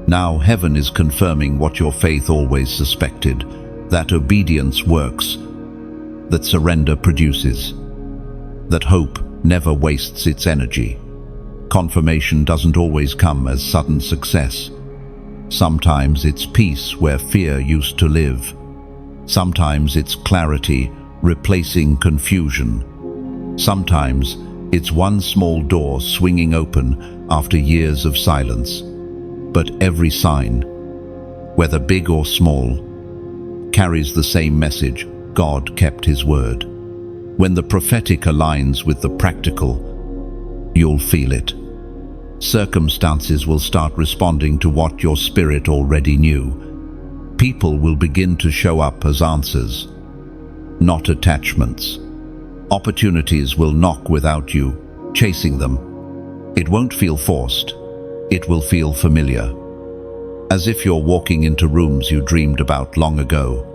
Now heaven is confirming what your faith always suspected, that obedience works, that surrender produces, that hope never wastes its energy. Confirmation doesn't always come as sudden success. Sometimes it's peace where fear used to live. Sometimes it's clarity replacing confusion. Sometimes it's one small door swinging open after years of silence. But every sign, whether big or small, carries the same message: God kept his word. When the prophetic aligns with the practical, you'll feel it. Circumstances will start responding to what your spirit already knew. People will begin to show up as answers, not attachments. Opportunities will knock without you chasing them. It won't feel forced. It will feel familiar, as if you're walking into rooms you dreamed about long ago.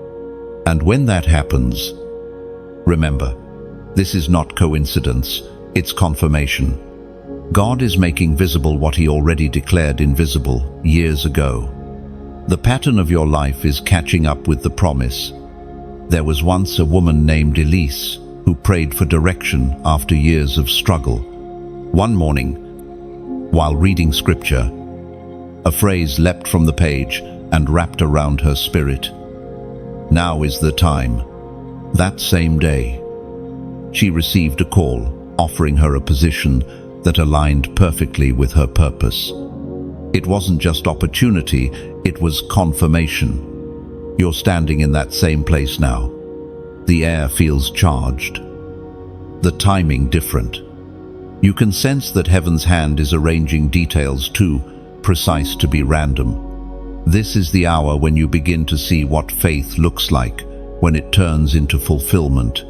And when that happens, remember, this is not coincidence, it's confirmation. God is making visible what he already declared invisible years ago. The pattern of your life is catching up with the promise. There was once a woman named Elise who prayed for direction after years of struggle. One morning, while reading scripture, a phrase leapt from the page and wrapped around her spirit. Now is the time. That same day, she received a call offering her a position that aligned perfectly with her purpose. It wasn't just opportunity, it was confirmation. You're standing in that same place now. The air feels charged, the timing different. You can sense that heaven's hand is arranging details too precise to be random. This is the hour when you begin to see what faith looks like when it turns into fulfillment.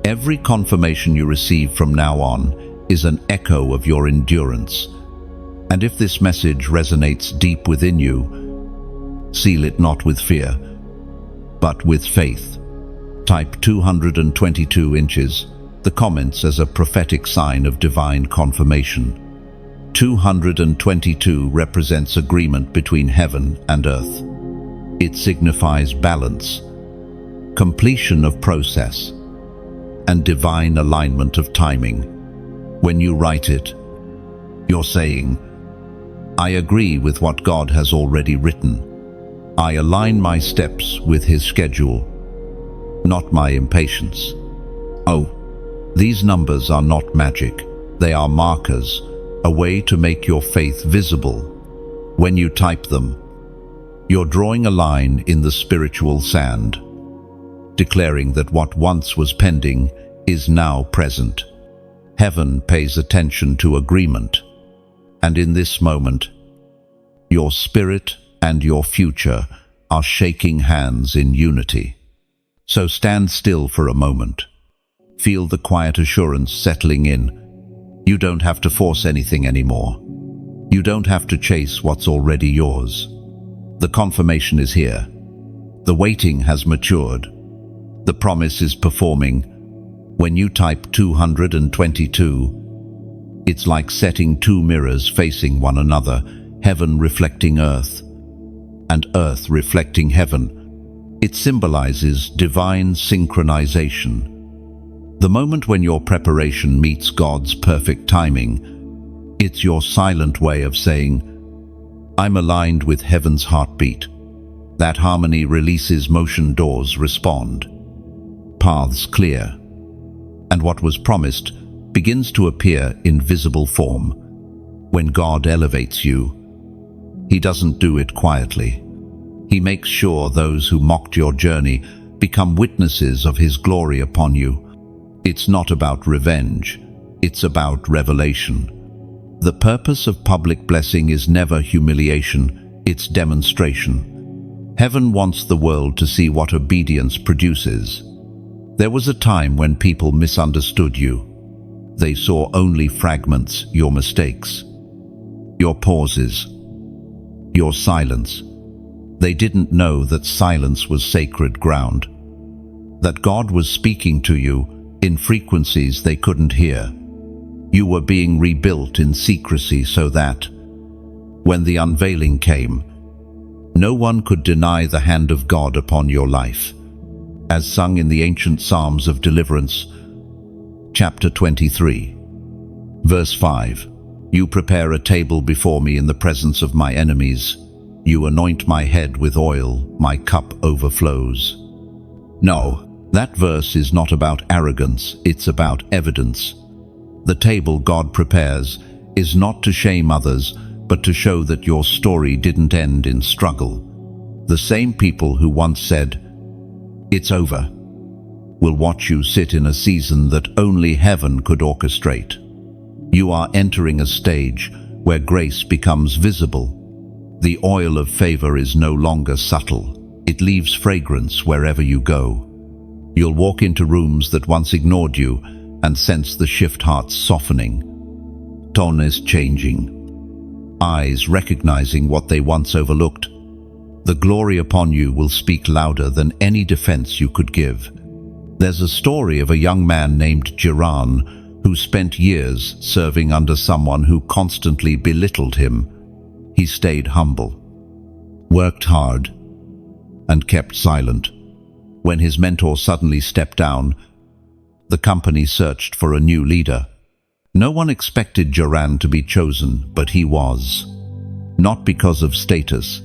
Every confirmation you receive from now on is an echo of your endurance. And if this message resonates deep within you, seal it not with fear, but with faith. Type 222 inches, the comments as a prophetic sign of divine confirmation. 222 represents agreement between heaven and earth. It signifies balance, completion of process, and divine alignment of timing. When you write it, you're saying, I agree with what God has already written. I align my steps with His schedule, not my impatience. Oh, these numbers are not magic. They are markers, a way to make your faith visible. When you type them, you're drawing a line in the spiritual sand, declaring that what once was pending is now present. Heaven pays attention to agreement, and in this moment, your spirit and your future are shaking hands in unity. So stand still for a moment. Feel the quiet assurance settling in. You don't have to force anything anymore. You don't have to chase what's already yours. The confirmation is here. The waiting has matured. The promise is performing. When you type 222, it's like setting two mirrors facing one another, heaven reflecting earth, and earth reflecting heaven. It symbolizes divine synchronization. The moment when your preparation meets God's perfect timing, it's your silent way of saying, I'm aligned with heaven's heartbeat. That harmony releases motion, doors respond, paths clear, and what was promised begins to appear in visible form. When God elevates you, He doesn't do it quietly. He makes sure those who mocked your journey become witnesses of His glory upon you. It's not about revenge, it's about revelation. The purpose of public blessing is never humiliation, it's demonstration. Heaven wants the world to see what obedience produces. There was a time when people misunderstood you. They saw only fragments, your mistakes, your pauses, your silence. They didn't know that silence was sacred ground, that God was speaking to you in frequencies they couldn't hear. You were being rebuilt in secrecy so that, when the unveiling came, no one could deny the hand of God upon your life. As sung in the ancient Psalms of Deliverance, chapter 23, verse 5, You prepare a table before me in the presence of my enemies. You anoint my head with oil, my cup overflows. No, that verse is not about arrogance, it's about evidence. The table God prepares is not to shame others, but to show that your story didn't end in struggle. The same people who once said, "It's over," will watch you sit in a season that only heaven could orchestrate. You are entering a stage where grace becomes visible. The oil of favor is no longer subtle. It leaves fragrance wherever you go. You'll walk into rooms that once ignored you and sense the shift, hearts softening. Tone is changing. Eyes recognizing what they once overlooked. The glory upon you will speak louder than any defense you could give. There's a story of a young man named Jiran who spent years serving under someone who constantly belittled him. He stayed humble, worked hard, and kept silent. When his mentor suddenly stepped down, the company searched for a new leader. No one expected Jiran to be chosen, but he was. Not because of status,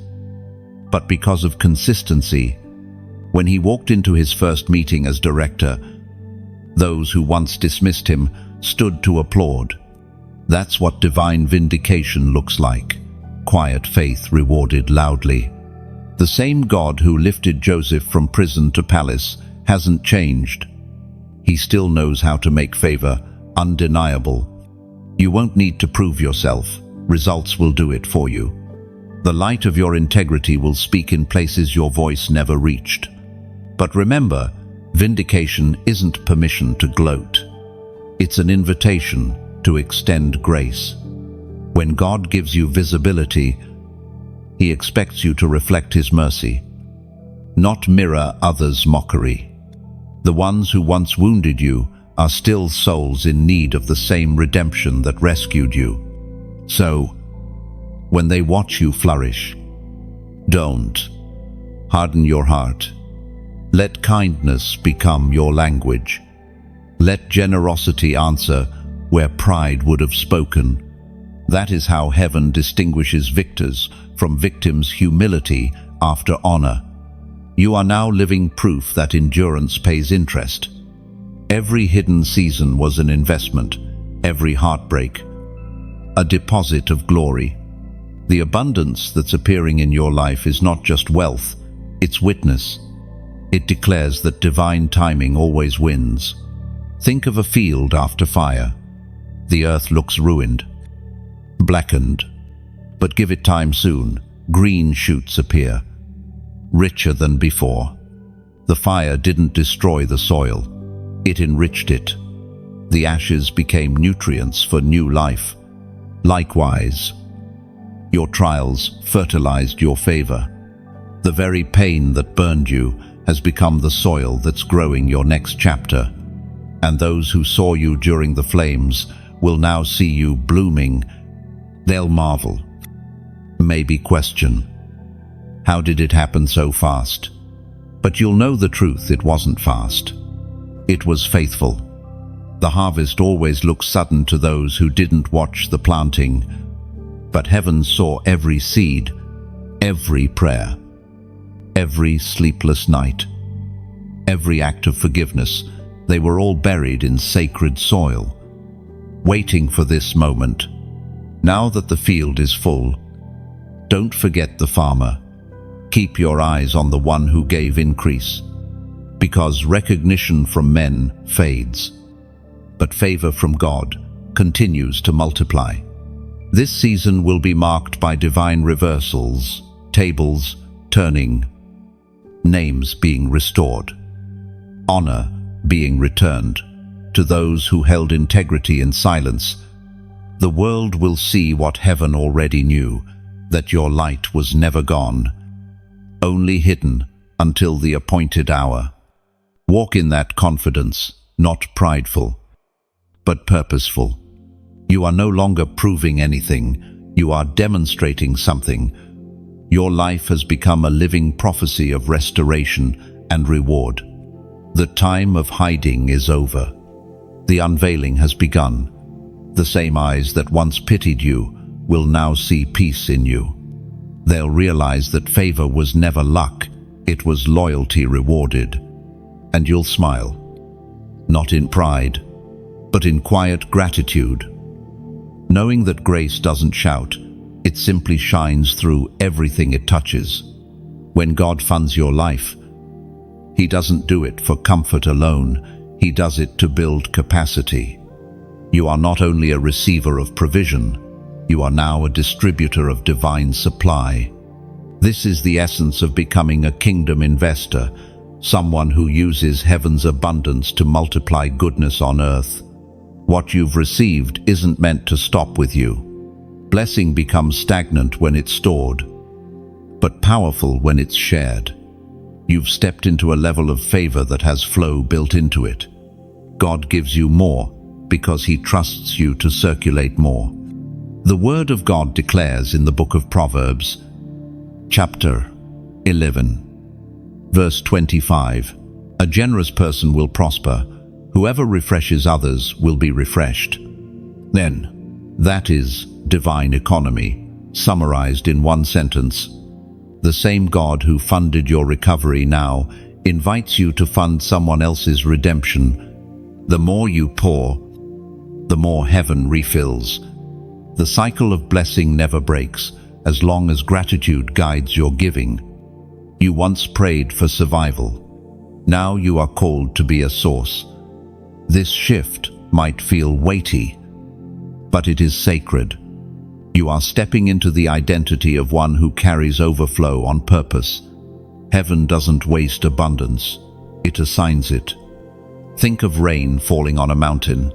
but because of consistency. When he walked into his first meeting as director, those who once dismissed him stood to applaud. That's what divine vindication looks like. Quiet faith rewarded loudly. The same God who lifted Joseph from prison to palace hasn't changed. He still knows how to make favor undeniable. You won't need to prove yourself. Results will do it for you. The light of your integrity will speak in places your voice never reached. But remember, Vindication isn't permission to gloat. It's an invitation to extend grace. When God gives you visibility, He expects you to reflect His mercy, not mirror others' mockery. The ones who once wounded you are still souls in need of the same redemption that rescued you. So, when they watch you flourish, don't harden your heart. Let kindness become your language. Let generosity answer where pride would have spoken. That is how heaven distinguishes victors from victims' humility after honor. You are now living proof that endurance pays interest. Every hidden season was an investment, every heartbreak a deposit of glory. The abundance that's appearing in your life is not just wealth, it's witness. It declares that divine timing always wins. Think of a field after fire. The earth looks ruined, blackened, but give it time soon, green shoots appear, richer than before. The fire didn't destroy the soil, it enriched it. The ashes became nutrients for new life. Likewise, your trials fertilized your favor. The very pain that burned you has become the soil that's growing your next chapter. And those who saw you during the flames will now see you blooming. They'll marvel, maybe question, how did it happen so fast? But you'll know the truth, it wasn't fast. It was faithful. The harvest always looks sudden to those who didn't watch the planting, but heaven saw every seed, every prayer, every sleepless night, every act of forgiveness. They were all buried in sacred soil, waiting for this moment. Now that the field is full, don't forget the farmer. Keep your eyes on the one who gave increase, because recognition from men fades, but favor from God continues to multiply. This season will be marked by divine reversals, tables turning, names being restored, honor being returned to those who held integrity in silence. The world will see what heaven already knew, that your light was never gone, only hidden until the appointed hour. Walk in that confidence, not prideful, but purposeful. You are no longer proving anything, you are demonstrating something. Your life has become a living prophecy of restoration and reward. The time of hiding is over. The unveiling has begun. The same eyes that once pitied you will now see peace in you. They'll realize that favor was never luck, it was loyalty rewarded. And you'll smile, not in pride, but in quiet gratitude, knowing that grace doesn't shout, it simply shines through everything it touches. When God funds your life, He doesn't do it for comfort alone, He does it to build capacity. You are not only a receiver of provision, you are now a distributor of divine supply. This is the essence of becoming a kingdom investor, someone who uses heaven's abundance to multiply goodness on earth. What you've received isn't meant to stop with you. Blessing becomes stagnant when it's stored, but powerful when it's shared. You've stepped into a level of favor that has flow built into it. God gives you more because He trusts you to circulate more. The Word of God declares in the book of Proverbs, chapter 11, verse 25, "A generous person will prosper. Whoever refreshes others will be refreshed." Then, that is divine economy, summarized in one sentence. The same God who funded your recovery now invites you to fund someone else's redemption. The more you pour, the more heaven refills. The cycle of blessing never breaks, as long as gratitude guides your giving. You once prayed for survival. Now you are called to be a source. This shift might feel weighty, but it is sacred. You are stepping into the identity of one who carries overflow on purpose. Heaven doesn't waste abundance. it assigns it. Think of rain falling on a mountain.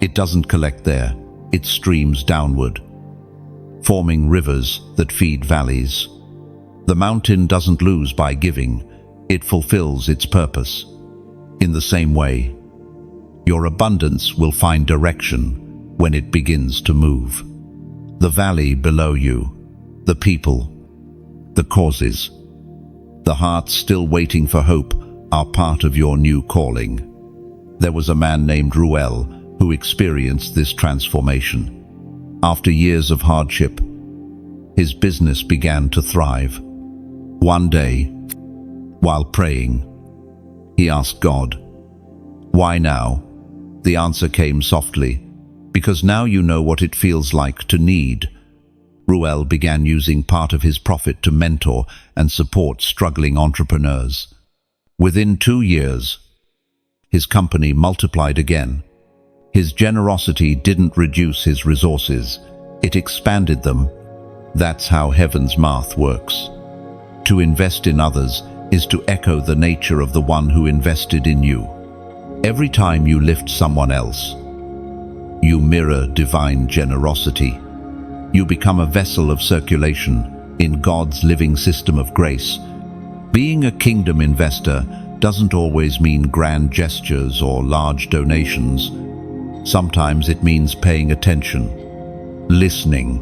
It doesn't collect there, it streams downward, forming rivers that feed valleys. The mountain doesn't lose by giving, it fulfills its purpose. In the same way, your abundance will find direction when it begins to move. The valley below you, the people, the causes, the hearts still waiting for hope are part of your new calling. There was a man named Ruel who experienced this transformation. After years of hardship, his business began to thrive. One day, while praying, he asked God, "Why now?" The answer came softly, "Because now you know what it feels like to need." Ruel began using part of his profit to mentor and support struggling entrepreneurs. Within 2 years, his company multiplied again. His generosity didn't reduce his resources, it expanded them. That's how heaven's math works. To invest in others is to echo the nature of the one who invested in you. Every time you lift someone else, you mirror divine generosity. You become a vessel of circulation in God's living system of grace. Being a kingdom investor doesn't always mean grand gestures or large donations. Sometimes it means paying attention, listening,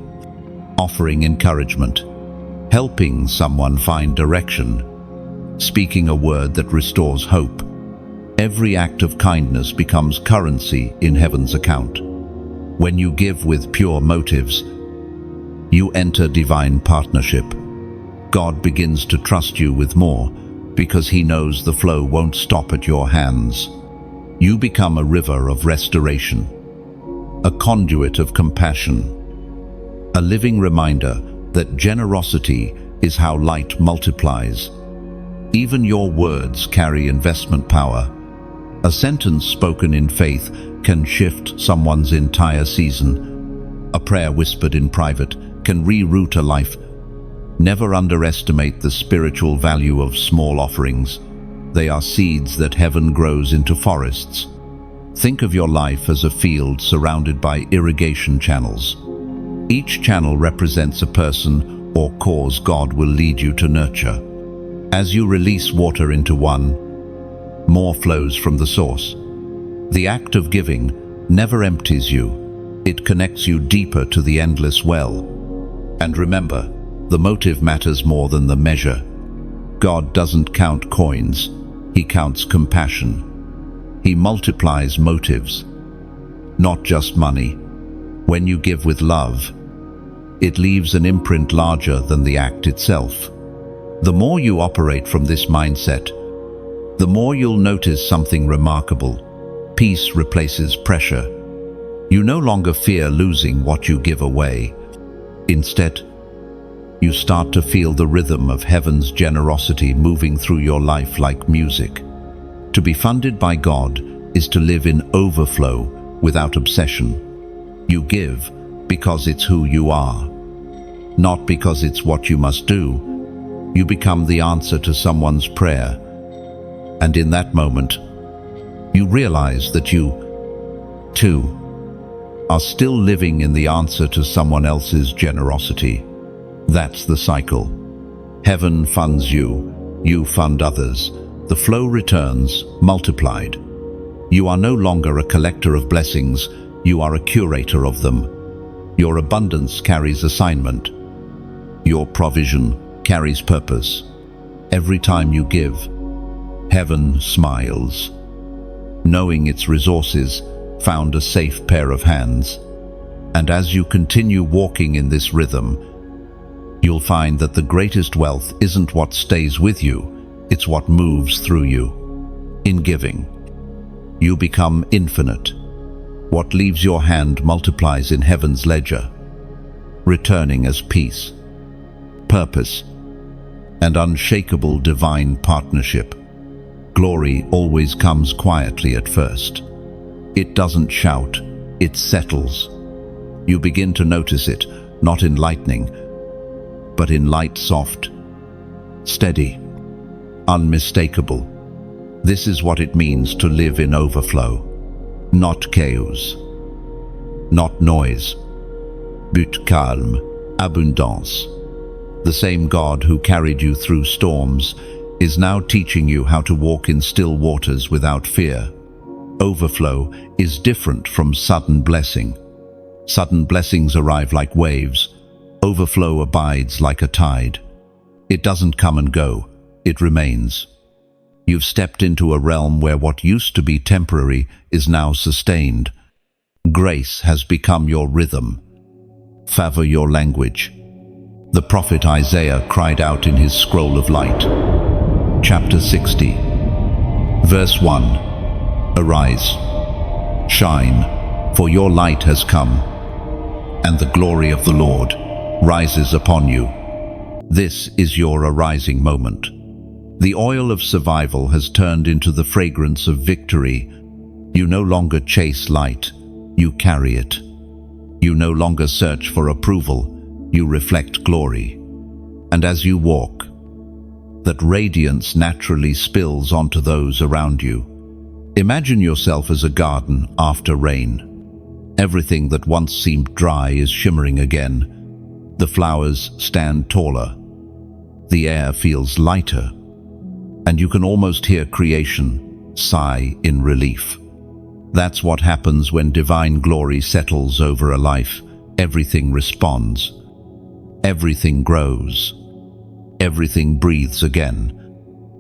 offering encouragement, helping someone find direction, speaking a word that restores hope. Every act of kindness becomes currency in heaven's account. When you give with pure motives, you enter divine partnership. God begins to trust you with more because he knows the flow won't stop at your hands. You become a river of restoration, a conduit of compassion, a living reminder that generosity is how light multiplies. Even your words carry investment power. A sentence spoken in faith can shift someone's entire season. A prayer whispered in private can reroute a life. Never underestimate the spiritual value of small offerings. They are seeds that heaven grows into forests. Think of your life as a field surrounded by irrigation channels. Each channel represents a person or cause God will lead you to nurture. As you release water into one, more flows from the source. The act of giving never empties you. It connects you deeper to the endless well. And remember, the motive matters more than the measure. God doesn't count coins, he counts compassion. He multiplies motives, not just money. When you give with love, it leaves an imprint larger than the act itself. The more you operate from this mindset, the more you'll notice something remarkable. Peace replaces pressure. You no longer fear losing what you give away. Instead, you start to feel the rhythm of heaven's generosity moving through your life like music. To be funded by God is to live in overflow without obsession. You give because it's who you are, not because it's what you must do. You become the answer to someone's prayer. And in that moment, you realize that you, too, are still living in the answer to someone else's generosity. That's the cycle. Heaven funds you, you fund others. The flow returns, multiplied. You are no longer a collector of blessings, you are a curator of them. Your abundance carries assignment. Your provision carries purpose. Every time you give, heaven smiles, knowing its resources found a safe pair of hands. And as you continue walking in this rhythm, you'll find that the greatest wealth isn't what stays with you, it's what moves through you. In giving, you become infinite. What leaves your hand multiplies in heaven's ledger, returning as peace, purpose, and unshakable divine partnership. Glory always comes quietly at first. It doesn't shout, it settles. You begin to notice it, not in lightning, but in light soft, steady, unmistakable. This is what it means to live in overflow. Not chaos, not noise, but calme, abundance. The same God who carried you through storms is now teaching you how to walk in still waters without fear. Overflow is different from sudden blessing. Sudden blessings arrive like waves. Overflow abides like a tide. It doesn't come and go, it remains. You've stepped into a realm where what used to be temporary is now sustained. Grace has become your rhythm, favor your language. The prophet Isaiah cried out in his scroll of light. Chapter 60, verse 1. Arise, shine, for your light has come, and the glory of the Lord rises upon you. This is your arising moment. The oil of survival has turned into the fragrance of victory. You no longer chase light, you carry it. You no longer search for approval, you reflect glory. And as you walk, that radiance naturally spills onto those around you. Imagine yourself as a garden after rain. Everything that once seemed dry is shimmering again. The flowers stand taller. The air feels lighter. And you can almost hear creation sigh in relief. That's what happens when divine glory settles over a life. Everything responds. Everything grows. Everything breathes again.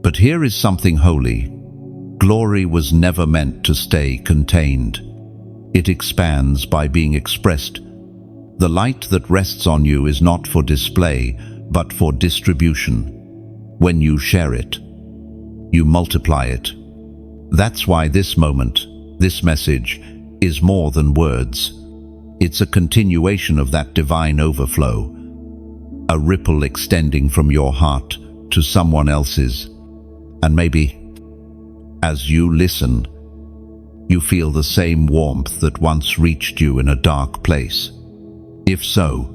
But here is something holy. Glory was never meant to stay contained. It expands by being expressed. The light that rests on you is not for display, but for distribution. When you share it, you multiply it. That's why this moment, this message, is more than words. It's a continuation of that divine overflow, a ripple extending from your heart to someone else's. And maybe, as you listen, you feel the same warmth that once reached you in a dark place. If so,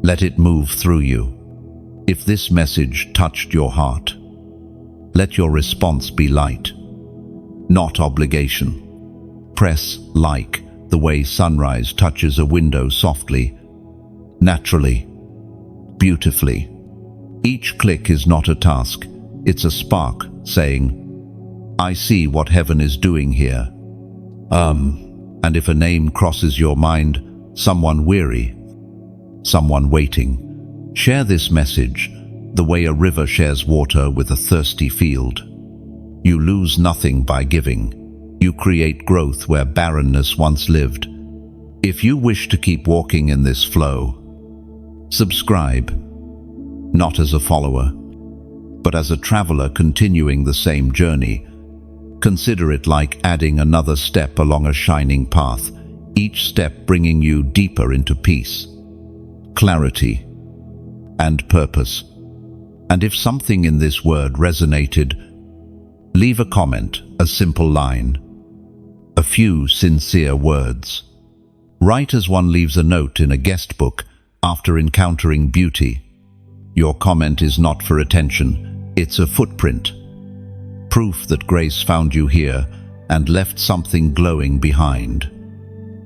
let it move through you. If this message touched your heart, let your response be light, not obligation. Press like the way sunrise touches a window softly, naturally, beautifully. Each click is not a task, it's a spark saying, I see what heaven is doing here. And if a name crosses your mind, someone weary, someone waiting, share this message the way a river shares water with a thirsty field. You lose nothing by giving. You create growth where barrenness once lived. If you wish to keep walking in this flow, subscribe, not as a follower, but as a traveler continuing the same journey. Consider it like adding another step along a shining path, each step bringing you deeper into peace, clarity, and purpose. And if something in this word resonated, leave a comment, a simple line, a few sincere words. Write as one leaves a note in a guest book after encountering beauty. Your comment is not for attention, it's a footprint. Proof that grace found you here and left something glowing behind.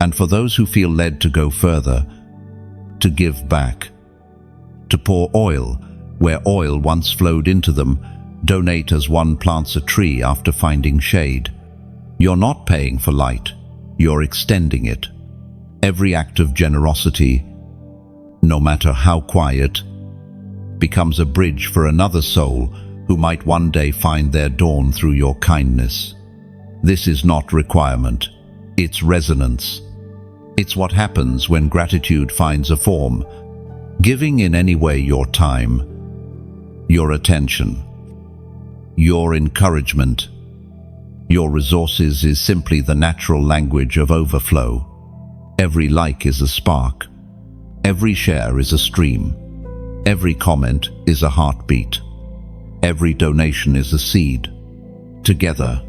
And for those who feel led to go further, to give back, to pour oil where oil once flowed into them, donate as one plants a tree after finding shade. You're not paying for light, you're extending it. Every act of generosity, no matter how quiet, becomes a bridge for another soul who might one day find their dawn through your kindness. This is not requirement, it's resonance. It's what happens when gratitude finds a form. Giving in any way your time, your attention, your encouragement, your resources is simply the natural language of overflow. Every like is a spark. Every share is a stream. Every comment is a heartbeat. Every donation is a seed. Together,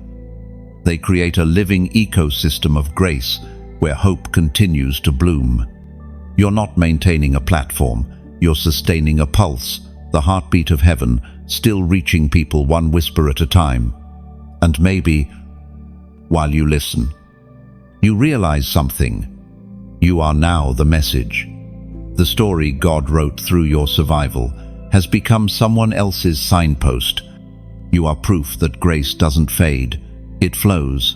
they create a living ecosystem of grace where hope continues to bloom. You're not maintaining a platform, you're sustaining a pulse, the heartbeat of heaven, still reaching people one whisper at a time. And maybe, while you listen, you realize something. You are now the message. The story God wrote through your survival has become someone else's signpost. You are proof that grace doesn't fade, it flows.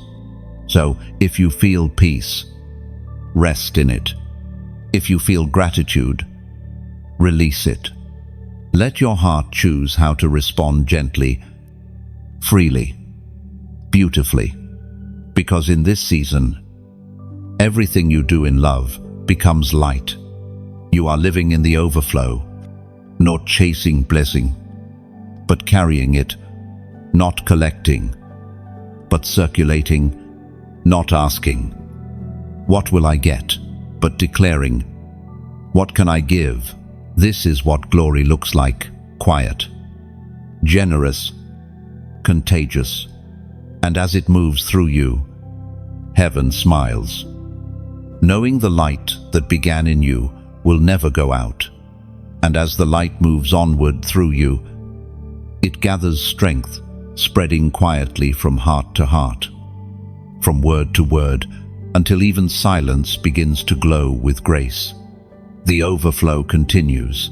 So, if you feel peace, rest in it. If you feel gratitude, release it. Let your heart choose how to respond gently, freely, beautifully. Because in this season, everything you do in love becomes light. You are living in the overflow, not chasing blessing, but carrying it, not collecting, but circulating, not asking, "What will I get?" but declaring, "What can I give?" This is what glory looks like: quiet, generous, contagious. And as it moves through you, heaven smiles, knowing the light that began in you will never go out. And as the light moves onward through you, it gathers strength, spreading quietly from heart to heart, from word to word, until even silence begins to glow with grace. The overflow continues.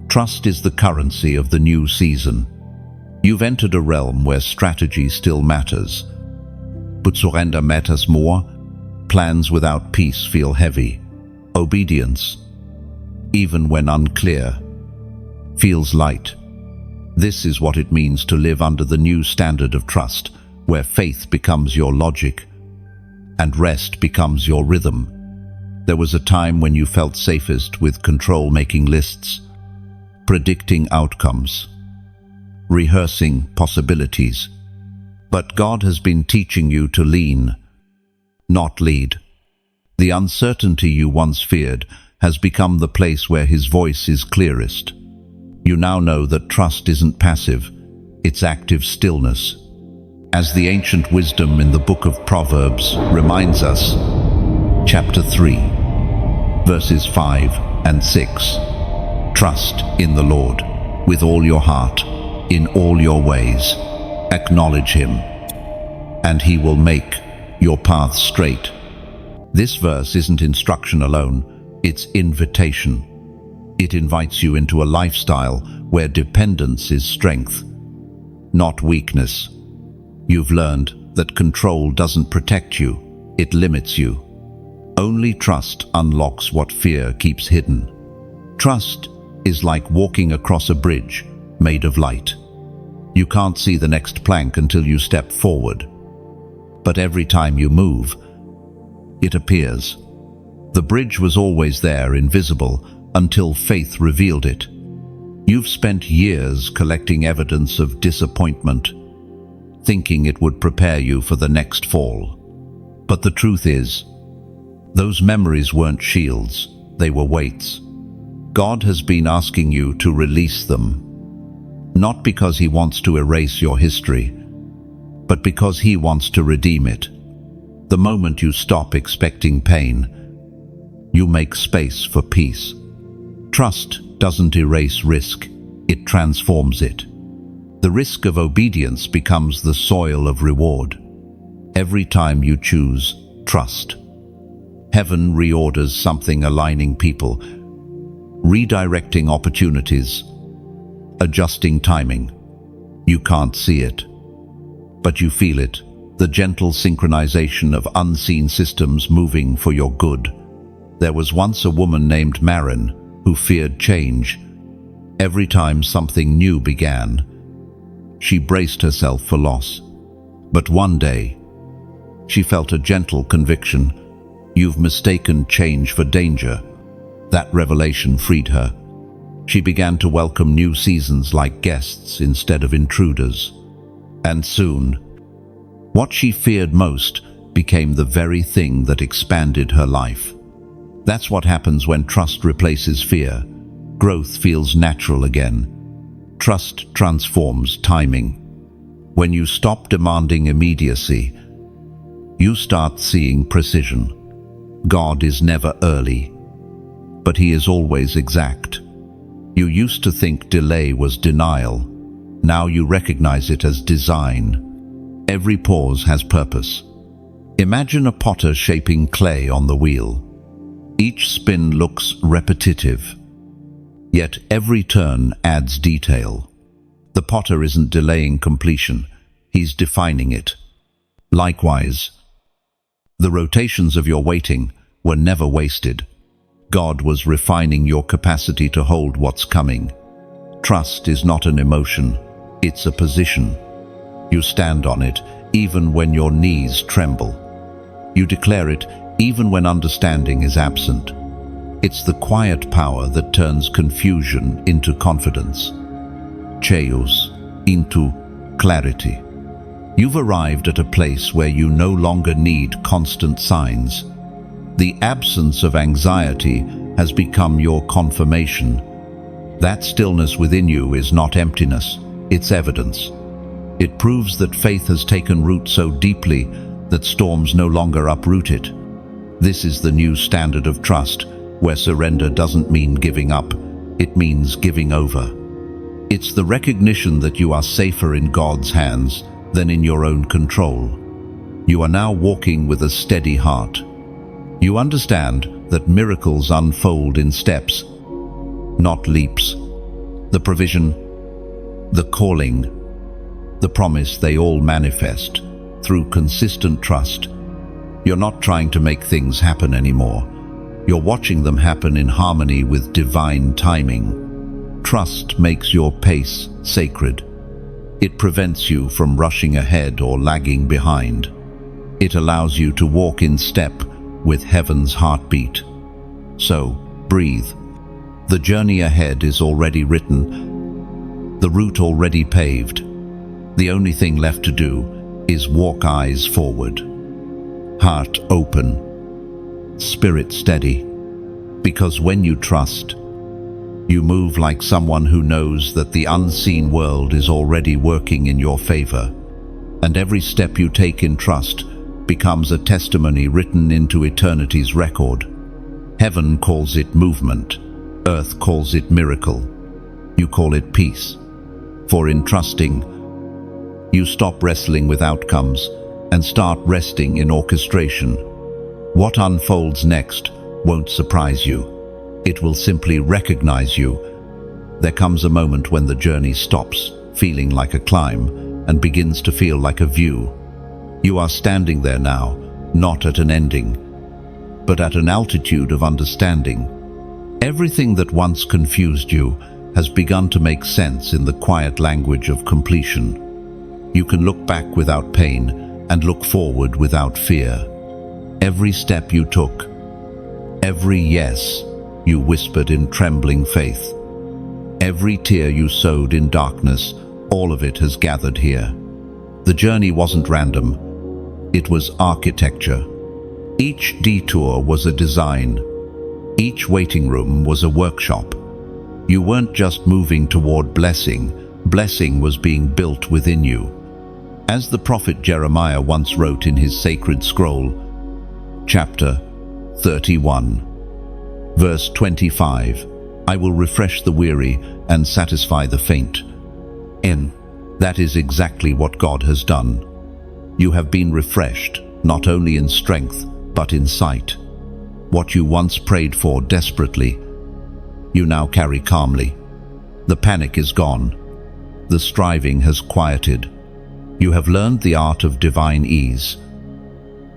Trust is the currency of the new season. You've entered a realm where strategy still matters, but surrender matters more. Plans without peace feel heavy. Obedience, even when unclear, feels light. This is what it means to live under the new standard of trust, where faith becomes your logic and rest becomes your rhythm. There was a time when you felt safest with control, making lists, predicting outcomes, rehearsing possibilities. But God has been teaching you to lean, not lead. The uncertainty you once feared has become the place where His voice is clearest. You now know that trust isn't passive, it's active stillness. As the ancient wisdom in the book of Proverbs reminds us, chapter 3, verses 5 and 6, trust in the Lord with all your heart, in all your ways. Acknowledge Him, and He will make your path straight. This verse isn't instruction alone, it's invitation. It invites you into a lifestyle where dependence is strength, not weakness. You've learned that control doesn't protect you, it limits you. Only trust unlocks what fear keeps hidden. Trust is like walking across a bridge made of light. You can't see the next plank until you step forward. But every time you move, it appears. The bridge was always there, invisible, until faith revealed it. You've spent years collecting evidence of disappointment, thinking it would prepare you for the next fall. But the truth is, those memories weren't shields, they were weights. God has been asking you to release them, not because He wants to erase your history, but because He wants to redeem it. The moment you stop expecting pain, you make space for peace. Trust doesn't erase risk, it transforms it. The risk of obedience becomes the soil of reward. Every time you choose trust, heaven reorders something, aligning people, redirecting opportunities, adjusting timing. You can't see it, but you feel it, the gentle synchronization of unseen systems moving for your good. There was once a woman named Marin who feared change. Every time something new began, she braced herself for loss. But one day, she felt a gentle conviction. You've mistaken change for danger. That revelation freed her. She began to welcome new seasons like guests instead of intruders. And soon, what she feared most became the very thing that expanded her life. That's what happens when trust replaces fear. Growth feels natural again. Trust transforms timing. When you stop demanding immediacy, you start seeing precision. God is never early, but He is always exact. You used to think delay was denial. Now you recognize it as design. Every pause has purpose. Imagine a potter shaping clay on the wheel. Each spin looks repetitive, yet every turn adds detail. The potter isn't delaying completion, he's defining it. Likewise, the rotations of your waiting were never wasted. God was refining your capacity to hold what's coming. Trust is not an emotion, it's a position. You stand on it even when your knees tremble. You declare it even when understanding is absent. It's the quiet power that turns confusion into confidence. Chaos into clarity. You've arrived at a place where you no longer need constant signs. The absence of anxiety has become your confirmation. That stillness within you is not emptiness, it's evidence. It proves that faith has taken root so deeply that storms no longer uproot it. This is the new standard of trust, where surrender doesn't mean giving up, it means giving over. It's the recognition that you are safer in God's hands than in your own control. You are now walking with a steady heart. You understand that miracles unfold in steps, not leaps. The provision, the calling, the promise, they all manifest through consistent trust. You're not trying to make things happen anymore. You're watching them happen in harmony with divine timing. Trust makes your pace sacred. It prevents you from rushing ahead or lagging behind. It allows you to walk in step with heaven's heartbeat. So, breathe. The journey ahead is already written, the route already paved. The only thing left to do is walk eyes forward, heart open, spirit steady. Because when you trust, you move like someone who knows that the unseen world is already working in your favor, and every step you take in trust becomes a testimony written into eternity's record. Heaven calls it movement, earth calls it miracle. You call it peace. For in trusting, you stop wrestling with outcomes and start resting in orchestration. What unfolds next won't surprise you. It will simply recognize you. There comes a moment when the journey stops, feeling like a climb, and begins to feel like a view. You are standing there now, not at an ending, but at an altitude of understanding. Everything that once confused you has begun to make sense in the quiet language of completion. You can look back without pain and look forward without fear. Every step you took, every yes you whispered in trembling faith, every tear you sowed in darkness, all of it has gathered here. The journey wasn't random, it was architecture. Each detour was a design. Each waiting room was a workshop. You weren't just moving toward blessing, blessing was being built within you. As the prophet Jeremiah once wrote in his sacred scroll, chapter 31, verse 25, I will refresh the weary and satisfy the faint. That is exactly what God has done. You have been refreshed, not only in strength, but in sight. What you once prayed for desperately, you now carry calmly. The panic is gone. The striving has quieted. You have learned the art of divine ease,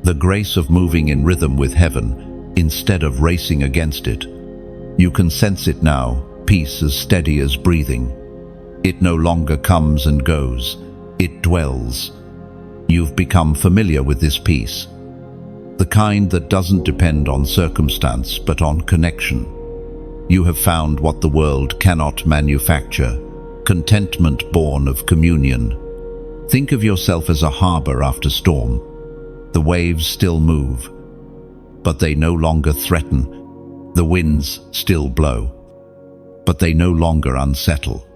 the grace of moving in rhythm with heaven instead of racing against it. You can sense it now, peace as steady as breathing. It no longer comes and goes, it dwells. You've become familiar with this peace, the kind that doesn't depend on circumstance but on connection. You have found what the world cannot manufacture, contentment born of communion. Think of yourself as a harbor after storm. The waves still move, but they no longer threaten. The winds still blow, but they no longer unsettle.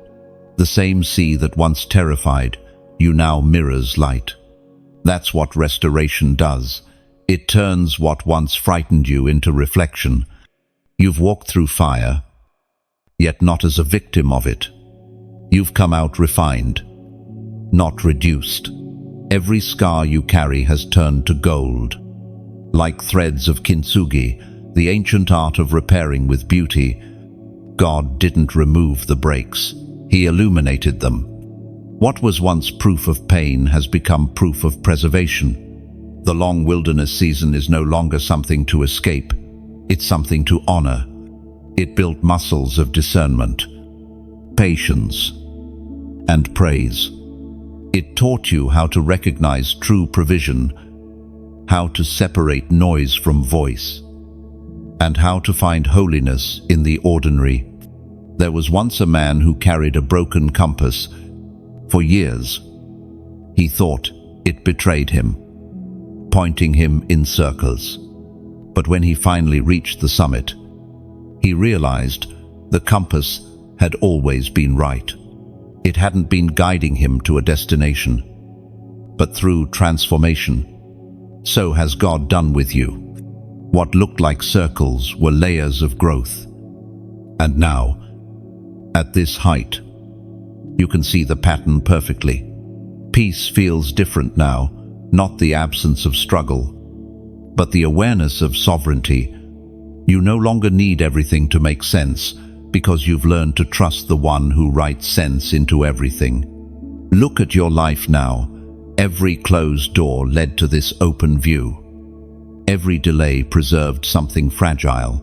The same sea that once terrified you now mirrors light. That's what restoration does. It turns what once frightened you into reflection. You've walked through fire, yet not as a victim of it. You've come out refined, not reduced. Every scar you carry has turned to gold. Like threads of kintsugi, the ancient art of repairing with beauty, God didn't remove the breaks. He illuminated them. What was once proof of pain has become proof of preservation. The long wilderness season is no longer something to escape. It's something to honor. It built muscles of discernment, patience, and praise. It taught you how to recognize true provision, how to separate noise from voice, and how to find holiness in the ordinary. There was once a man who carried a broken compass. For years, he thought it betrayed him, pointing him in circles. But when he finally reached the summit, he realized the compass had always been right. It hadn't been guiding him to a destination, but through transformation. So has God done with you. What looked like circles were layers of growth. And now, at this height, you can see the pattern perfectly. Peace feels different now, not the absence of struggle, but the awareness of sovereignty. You no longer need everything to make sense, because you've learned to trust the one who writes sense into everything. Look at your life now. Every closed door led to this open view. Every delay preserved something fragile.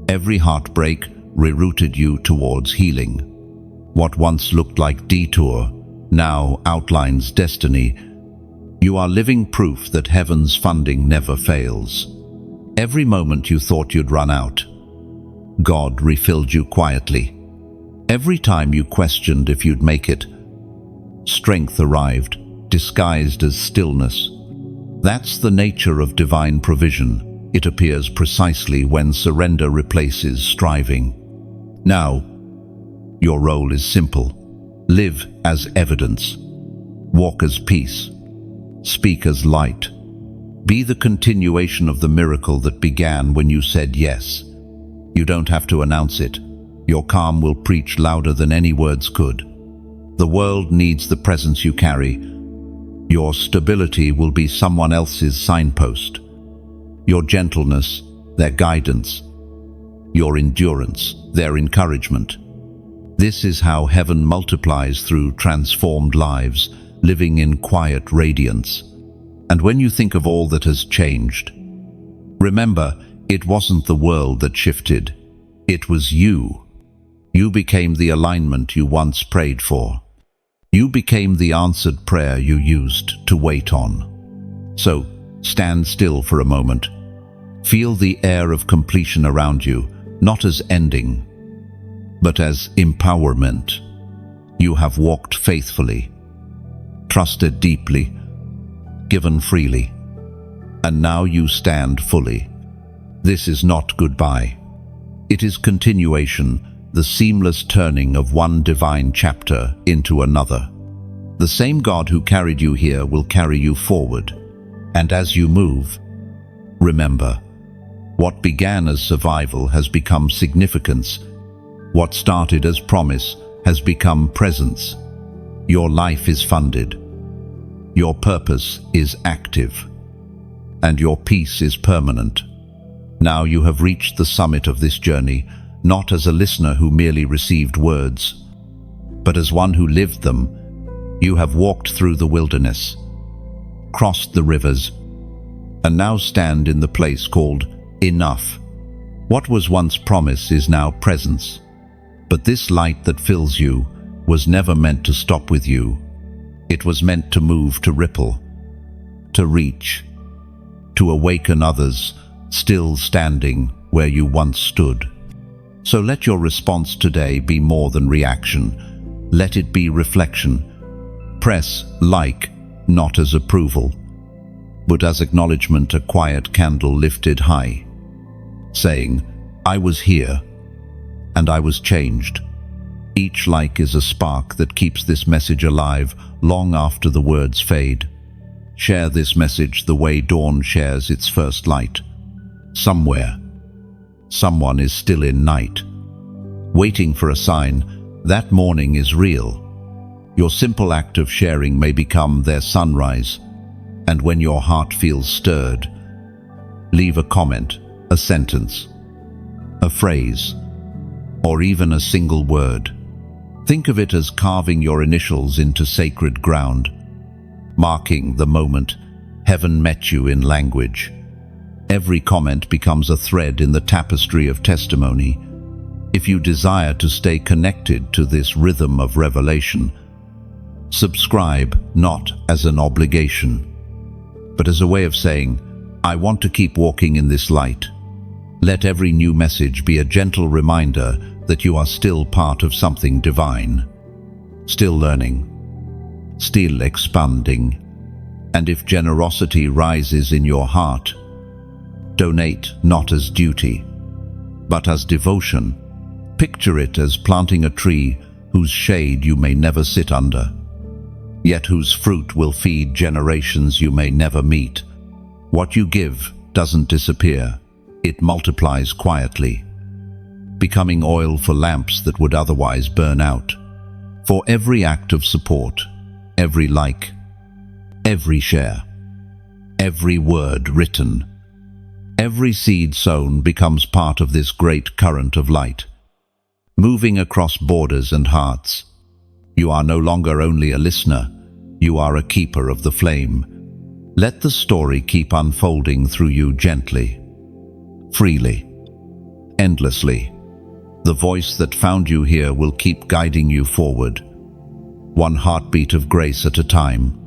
Every heartbreak rerouted you towards healing. What once looked like detour now outlines destiny. You are living proof that heaven's funding never fails. Every moment you thought you'd run out, God refilled you quietly. Every time you questioned if you'd make it, strength arrived, disguised as stillness. That's the nature of divine provision. It appears precisely when surrender replaces striving. Now, your role is simple. Live as evidence. Walk as peace. Speak as light. Be the continuation of the miracle that began when you said yes. You don't have to announce it. Your calm will preach louder than any words could. The world needs the presence you carry. Your stability will be someone else's signpost. Your gentleness, their guidance. Your endurance, their encouragement. This is how heaven multiplies through transformed lives, living in quiet radiance. And when you think of all that has changed, remember, it wasn't the world that shifted. It was you. You became the alignment you once prayed for. You became the answered prayer you used to wait on. So, stand still for a moment. Feel the air of completion around you, not as ending, but as empowerment. You have walked faithfully, trusted deeply, given freely, and now you stand fully. This is not goodbye. It is continuation, the seamless turning of one divine chapter into another. The same God who carried you here will carry you forward. And as you move, remember, what began as survival has become significance. What started as promise has become presence. Your life is funded. Your purpose is active. And your peace is permanent. Now you have reached the summit of this journey, not as a listener who merely received words, but as one who lived them. You have walked through the wilderness, crossed the rivers, and now stand in the place called enough. What was once promise is now presence. But this light that fills you was never meant to stop with you. It was meant to move, to ripple, to reach, to awaken others still standing where you once stood. So let your response today be more than reaction. Let it be reflection. Press like, not as approval, but as acknowledgement, a quiet candle lifted high, saying, I was here, and I was changed. Each like is a spark that keeps this message alive long after the words fade. Share this message the way dawn shares its first light. Somewhere, someone is still in night, waiting for a sign. That morning is real. Your simple act of sharing may become their sunrise, and when your heart feels stirred, leave a comment, a sentence, a phrase, or even a single word. Think of it as carving your initials into sacred ground, marking the moment heaven met you in language. Every comment becomes a thread in the tapestry of testimony. If you desire to stay connected to this rhythm of revelation, subscribe not as an obligation, but as a way of saying, I want to keep walking in this light. Let every new message be a gentle reminder that you are still part of something divine, still learning, still expanding. And if generosity rises in your heart, donate not as duty, but as devotion. Picture it as planting a tree whose shade you may never sit under, yet whose fruit will feed generations you may never meet. What you give doesn't disappear, it multiplies quietly, becoming oil for lamps that would otherwise burn out. For every act of support, every like, every share, every word written, every seed sown becomes part of this great current of light, moving across borders and hearts. You are no longer only a listener, you are a keeper of the flame. Let the story keep unfolding through you gently, freely, endlessly. The voice that found you here will keep guiding you forward, one heartbeat of grace at a time.